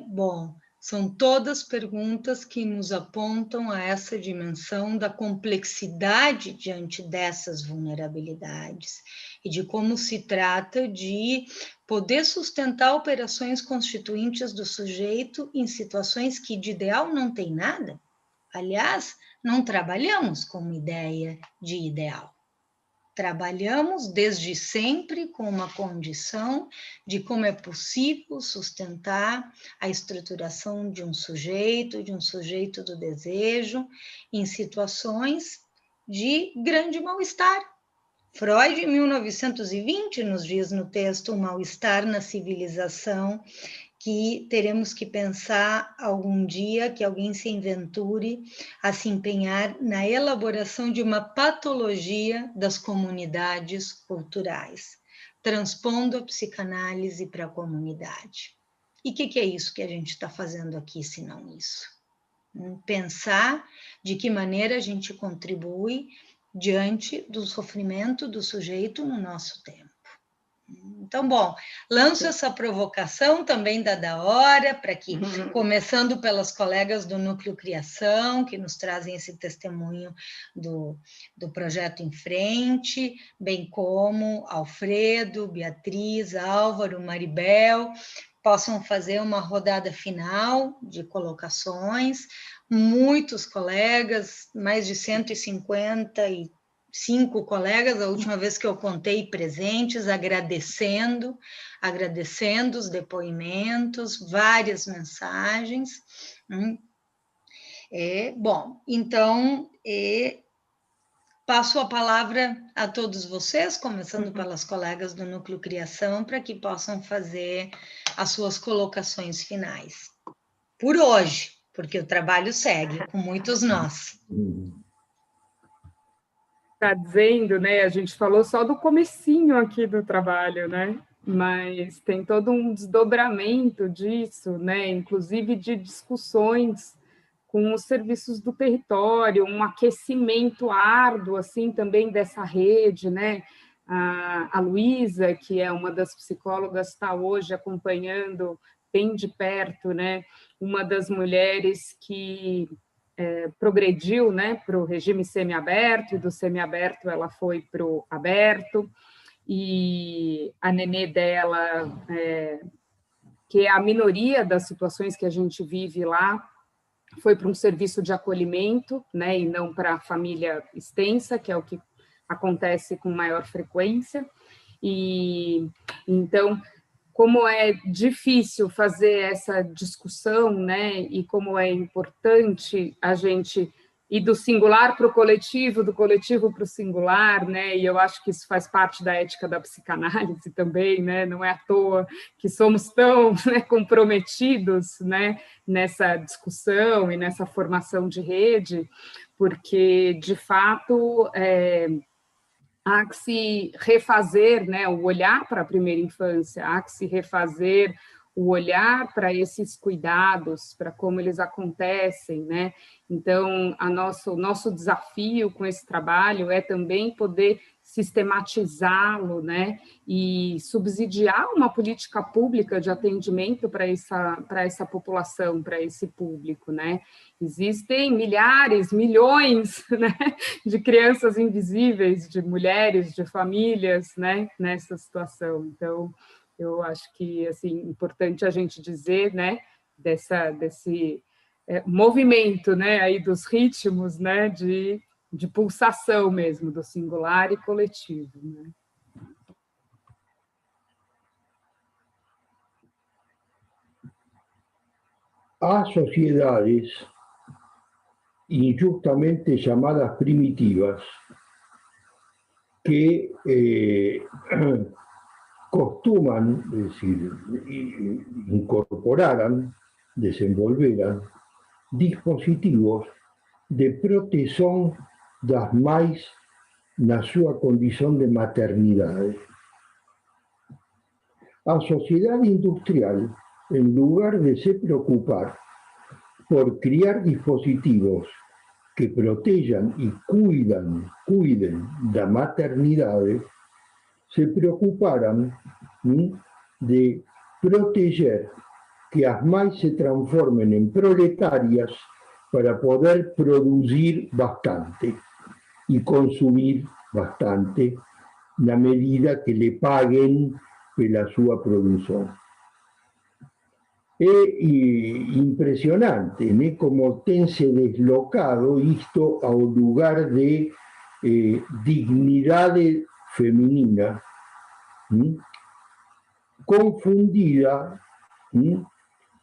Bom, são todas perguntas que nos apontam a essa dimensão da complexidade diante dessas vulnerabilidades e de como se trata de poder sustentar operações constituintes do sujeito em situações que de ideal não tem nada. Aliás, não trabalhamos com uma ideia de ideal. Trabalhamos desde sempre com uma condição de como é possível sustentar a estruturação de um sujeito do desejo, em situações de grande mal-estar. Freud, em 1920, nos diz no texto o mal-estar na civilização, que teremos que pensar algum dia que alguém se aventure a se empenhar na elaboração de uma patologia das comunidades culturais, transpondo a psicanálise para a comunidade. E o que é isso que a gente está fazendo aqui, se não isso? Pensar de que maneira a gente contribui diante do sofrimento do sujeito no nosso tempo. Então, bom, lanço essa provocação também da hora, para que, começando pelas colegas do Núcleo Criação, que nos trazem esse testemunho do projeto em frente, bem como Alfredo, Beatriz, Álvaro, Maribel, possam fazer uma rodada final de colocações, muitos colegas, mais de 155 colegas, a última vez que eu contei presentes, agradecendo os depoimentos, várias mensagens. Bom, então, passo a palavra a todos vocês, começando pelas colegas do Núcleo Criação, para que possam fazer as suas colocações finais. Por hoje, porque o trabalho segue com muitos nós. Está dizendo, né? A gente falou só do comecinho aqui do trabalho, né? Mas tem todo um desdobramento disso, né? Inclusive de discussões com os serviços do território, um aquecimento árduo, assim, também dessa rede, né? A Luísa, que é uma das psicólogas, está hoje acompanhando bem de perto, né? Uma das mulheres que progrediu, né, para o regime semiaberto, e do semiaberto ela foi para o aberto, e a nenê dela, que é a minoria das situações que a gente vive lá, foi para um serviço de acolhimento, né, e não para a família extensa, que é o que acontece com maior frequência. E então, como é difícil fazer essa discussão, né, e como é importante a gente ir do singular para o coletivo, do coletivo para o singular, né, e eu acho que isso faz parte da ética da psicanálise também, né, não é à toa que somos tão, né, comprometidos, né, nessa discussão e nessa formação de rede, porque, de fato, há que se refazer, né, o olhar para a primeira infância, há que se refazer o olhar para esses cuidados, para como eles acontecem, né? Então, o nosso desafio com esse trabalho é também poder sistematizá-lo, né? E subsidiar uma política pública de atendimento para essa população, para esse público, né? Existem milhares, milhões, né, de crianças invisíveis, de mulheres, de famílias, né, nessa situação. Então, eu acho que, assim, importante a gente dizer, né, desse movimento, né, aí dos ritmos, né, de pulsação mesmo, do singular e coletivo, né? Há sociedades injustamente llamadas primitivas que costuman, es decir, incorporaran, desenvolveran dispositivos de proteção das mães na sua condição de maternidade. A sociedade industrial, en lugar de se preocupar por criar dispositivos que protejan y cuiden la maternidad, se preocuparan de proteger que las mães se transformen en proletarias para poder producir bastante y consumir bastante na medida que le paguen pela sua produção. É impressionante, né, como tem se deslocado isto ao lugar de dignidade feminina, confundida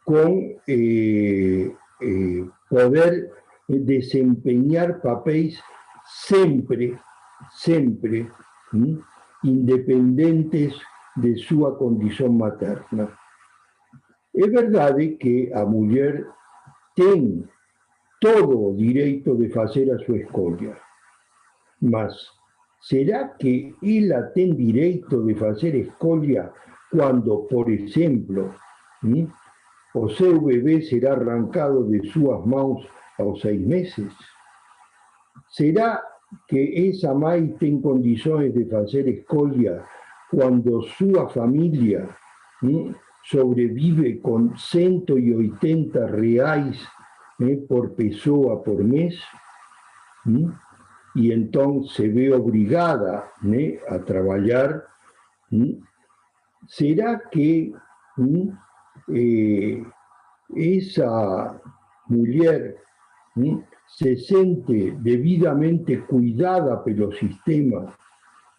com poder desempenhar papéis sempre independentes de sua condição materna. É verdade que a mulher tem todo o direito de fazer a sua escolha, mas será que ela tem direito de fazer escolha quando, por exemplo, o seu bebê será arrancado de suas mãos aos 6 meses? Será que essa mãe tem condições de fazer escolha quando sua família sobrevive com R$180 por pessoa por mês? E então se vê obrigada a trabalhar? Será que essa mulher se siente debidamente cuidada pelo sistema,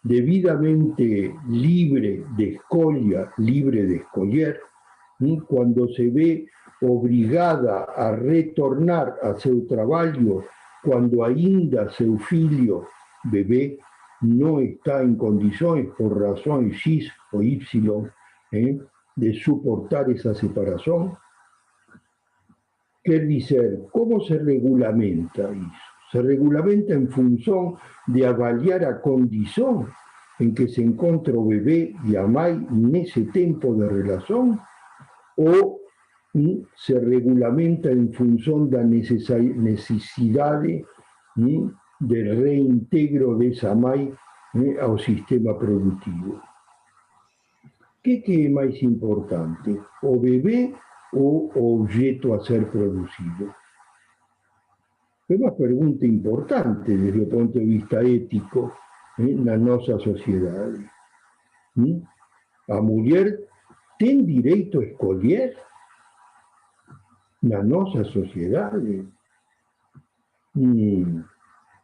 debidamente libre de escolha, libre de escolher, cuando se ve obrigada a retornar a seu trabalho, quando ainda seu filho, bebê, não está em condições, por razões X ou Y, de suportar essa separação? Quer dizer, como se regulamenta isso? Se regulamenta em função de avaliar a condição em que se encontra o bebê e a mãe nesse tempo de relação? Ou se regulamenta em função da necessidade de reintegro dessa mãe ao sistema produtivo? O que é mais importante? O bebê ou o objeto a ser produzido? É uma pergunta importante desde o ponto de vista ético na nossa sociedade. A mulher tem direito a escolher na nossa sociedade?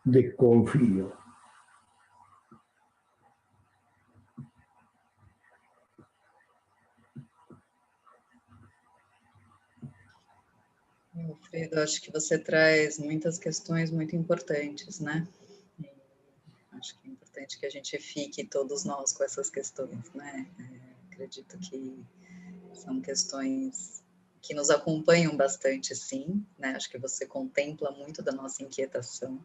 Desconfio. Alfredo, acho que você traz muitas questões muito importantes, né? E acho que é importante que a gente fique todos nós com essas questões, né? Acredito que são questões que nos acompanham bastante, sim, né? Acho que você contempla muito da nossa inquietação.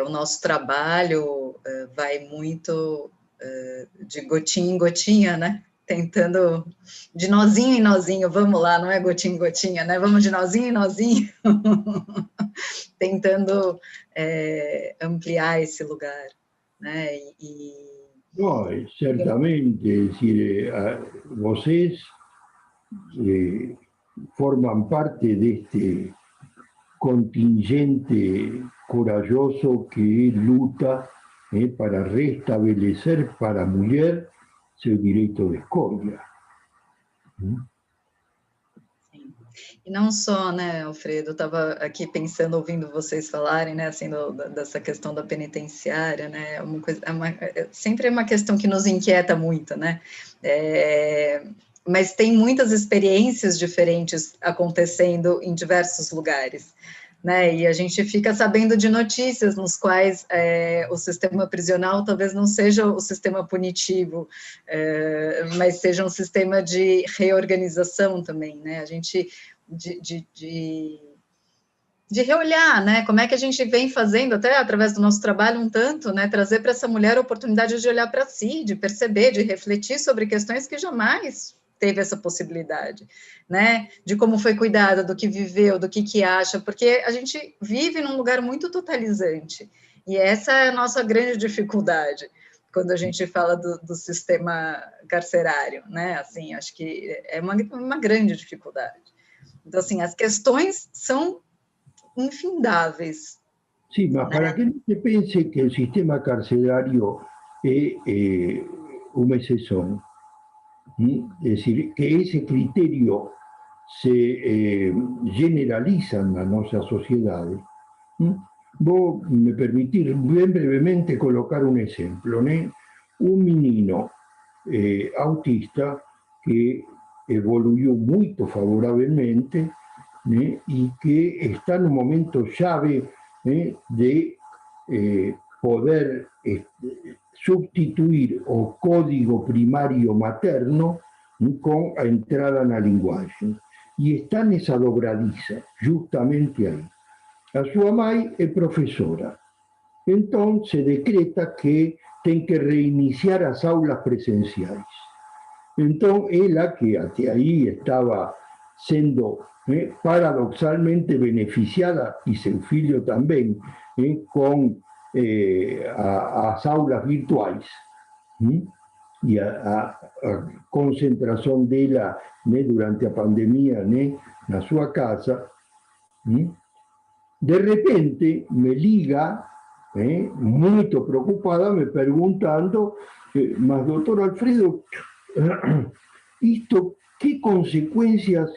O nosso trabalho vai muito de gotinha em gotinha, né? Tentando, de nozinho em nozinho, vamos lá, não é gotinha em gotinha, né? Vamos de nozinho em nozinho, tentando ampliar esse lugar, né? Não, certamente, decir, vocês formam parte deste contingente corajoso que luta para restabelecer para a mulher seu direito de escolha. Sim. E não só, né, Alfredo, eu estava aqui pensando, ouvindo vocês falarem, né, assim, dessa questão da penitenciária, né, sempre é uma questão que nos inquieta muito, né, mas tem muitas experiências diferentes acontecendo em diversos lugares, né, e a gente fica sabendo de notícias nos quais o sistema prisional talvez não seja o sistema punitivo, mas seja um sistema de reorganização também, né, a gente, de reolhar, né, como é que a gente vem fazendo, até através do nosso trabalho um tanto, né, trazer para essa mulher a oportunidade de olhar para si, de perceber, de refletir sobre questões que jamais teve essa possibilidade, né, de como foi cuidada, do que viveu, do que acha, porque a gente vive num lugar muito totalizante, e essa é a nossa grande dificuldade, quando a gente fala do sistema carcerário, né, assim, acho que é uma grande dificuldade. Então, assim, as questões são infindáveis. Sim, mas né? Para que não se pense que o sistema carcerário é uma exceção, é decir, que esse critério se generaliza na nossa sociedade. Vou me permitir bem brevemente colocar um exemplo, né? Um menino autista que evoluiu muito favoravelmente, né, y que está en un momento llave de poder sustituir o código primario materno con a entrada na linguagem. E está nessa dobradiça, justamente aí. A sua mãe é professora. Então, se decreta que tem que reiniciar as aulas presenciais. Então, ela, que até aí estava sendo paradoxalmente beneficiada, y seu filho también, con as aulas virtuais, y a concentración dela durante a pandemia na sua casa, de repente me liga, muito preocupada, me perguntando, mas doutor Alfredo, isto, ¿qué consecuencias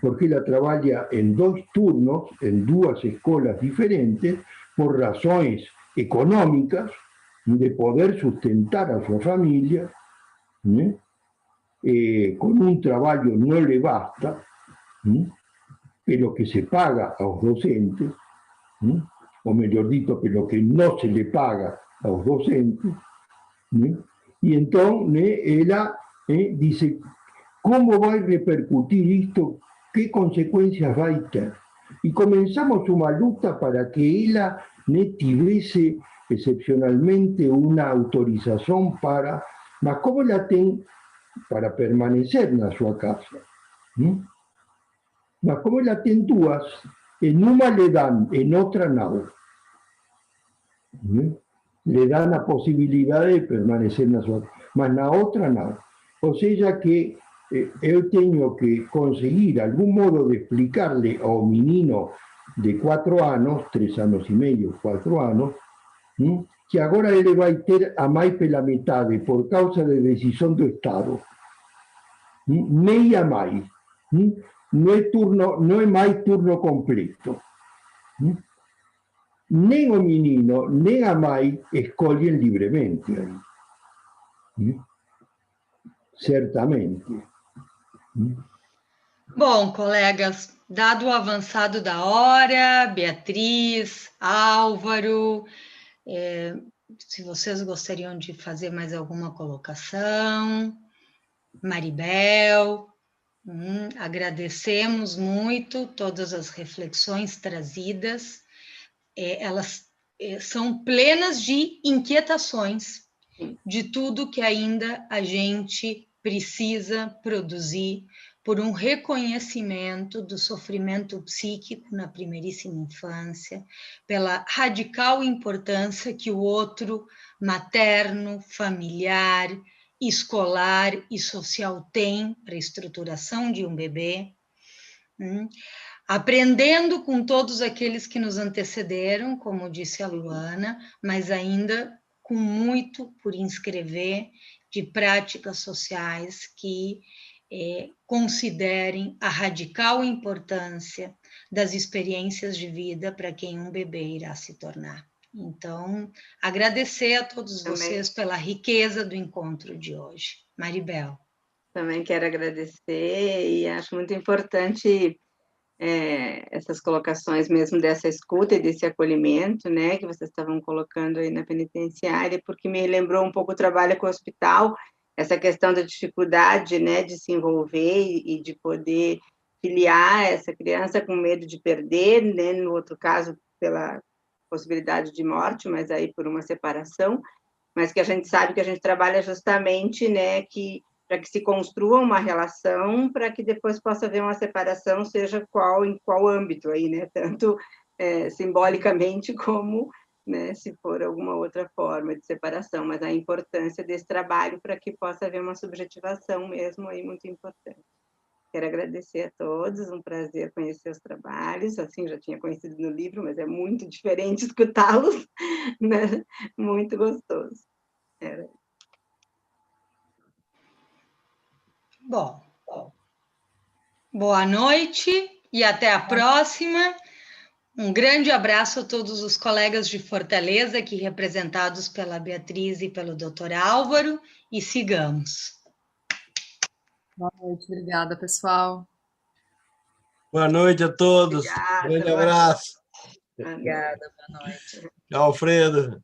porque ela trabalha em 2 turnos, em 2 escolas diferentes, por razões econômicas, de poder sustentar a sua família, né? Com um trabalho não lhe basta, né? Pelo que se paga aos docentes, né? Ou melhor dito, pelo que não se lhe paga aos docentes, né? E então, né, ela diz como vai repercutir isto, que consequências vai ter. E começamos uma luta para que ela, né, tivesse excepcionalmente uma autorização para, mas como ela tem para permanecer na sua casa, né? Mas como ela tem 2, em uma lhe dão, em outra não, né? Le dão a possibilidade de permanecer na sua casa, mas na outra não. Ou seja que eu tenho que conseguir algum modo de explicar-lhe ao menino de 4 anos, 3 anos e meio, 4 anos, que agora ele vai ter a mãe pela metade por causa de decisão do Estado. Meia mãe. Não é mais turno completo. Nem o menino, nem a mãe escolhem livremente. Certamente. Bom, colegas, dado o avançado da hora, Beatriz, Álvaro, se vocês gostariam de fazer mais alguma colocação, Maribel, agradecemos muito todas as reflexões trazidas, elas são plenas de inquietações, de tudo que ainda a gente precisa produzir por um reconhecimento do sofrimento psíquico na primeiríssima infância, pela radical importância que o outro materno, familiar, escolar e social tem para a estruturação de um bebê, aprendendo com todos aqueles que nos antecederam, como disse a Luana, mas ainda com muito por inscrever de práticas sociais que considerem a radical importância das experiências de vida para quem um bebê irá se tornar. Então, agradecer a todos vocês pela riqueza do encontro de hoje. Maribel. Também quero agradecer e acho muito importante essas colocações mesmo dessa escuta e desse acolhimento, né, que vocês estavam colocando aí na penitenciária, porque me lembrou um pouco o trabalho com o hospital, essa questão da dificuldade, né, de se envolver e de poder filiar essa criança com medo de perder, né, no outro caso pela possibilidade de morte, mas aí por uma separação, mas que a gente sabe que a gente trabalha justamente, né, para que se construa uma relação, para que depois possa haver uma separação, seja em qual âmbito aí, né, tanto simbolicamente como, né, se for alguma outra forma de separação, mas a importância desse trabalho para que possa haver uma subjetivação mesmo aí muito importante. Quero agradecer a todos, um prazer conhecer os trabalhos, assim, já tinha conhecido no livro, mas é muito diferente escutá-los, né, muito gostoso. Bom, boa noite e até a próxima. Um grande abraço a todos os colegas de Fortaleza, aqui representados pela Beatriz e pelo Dr. Álvaro, e sigamos. Boa noite, obrigada, pessoal. Boa noite a todos. Obrigada, Grande abraço. Obrigada, boa noite. Tchau, Alfredo.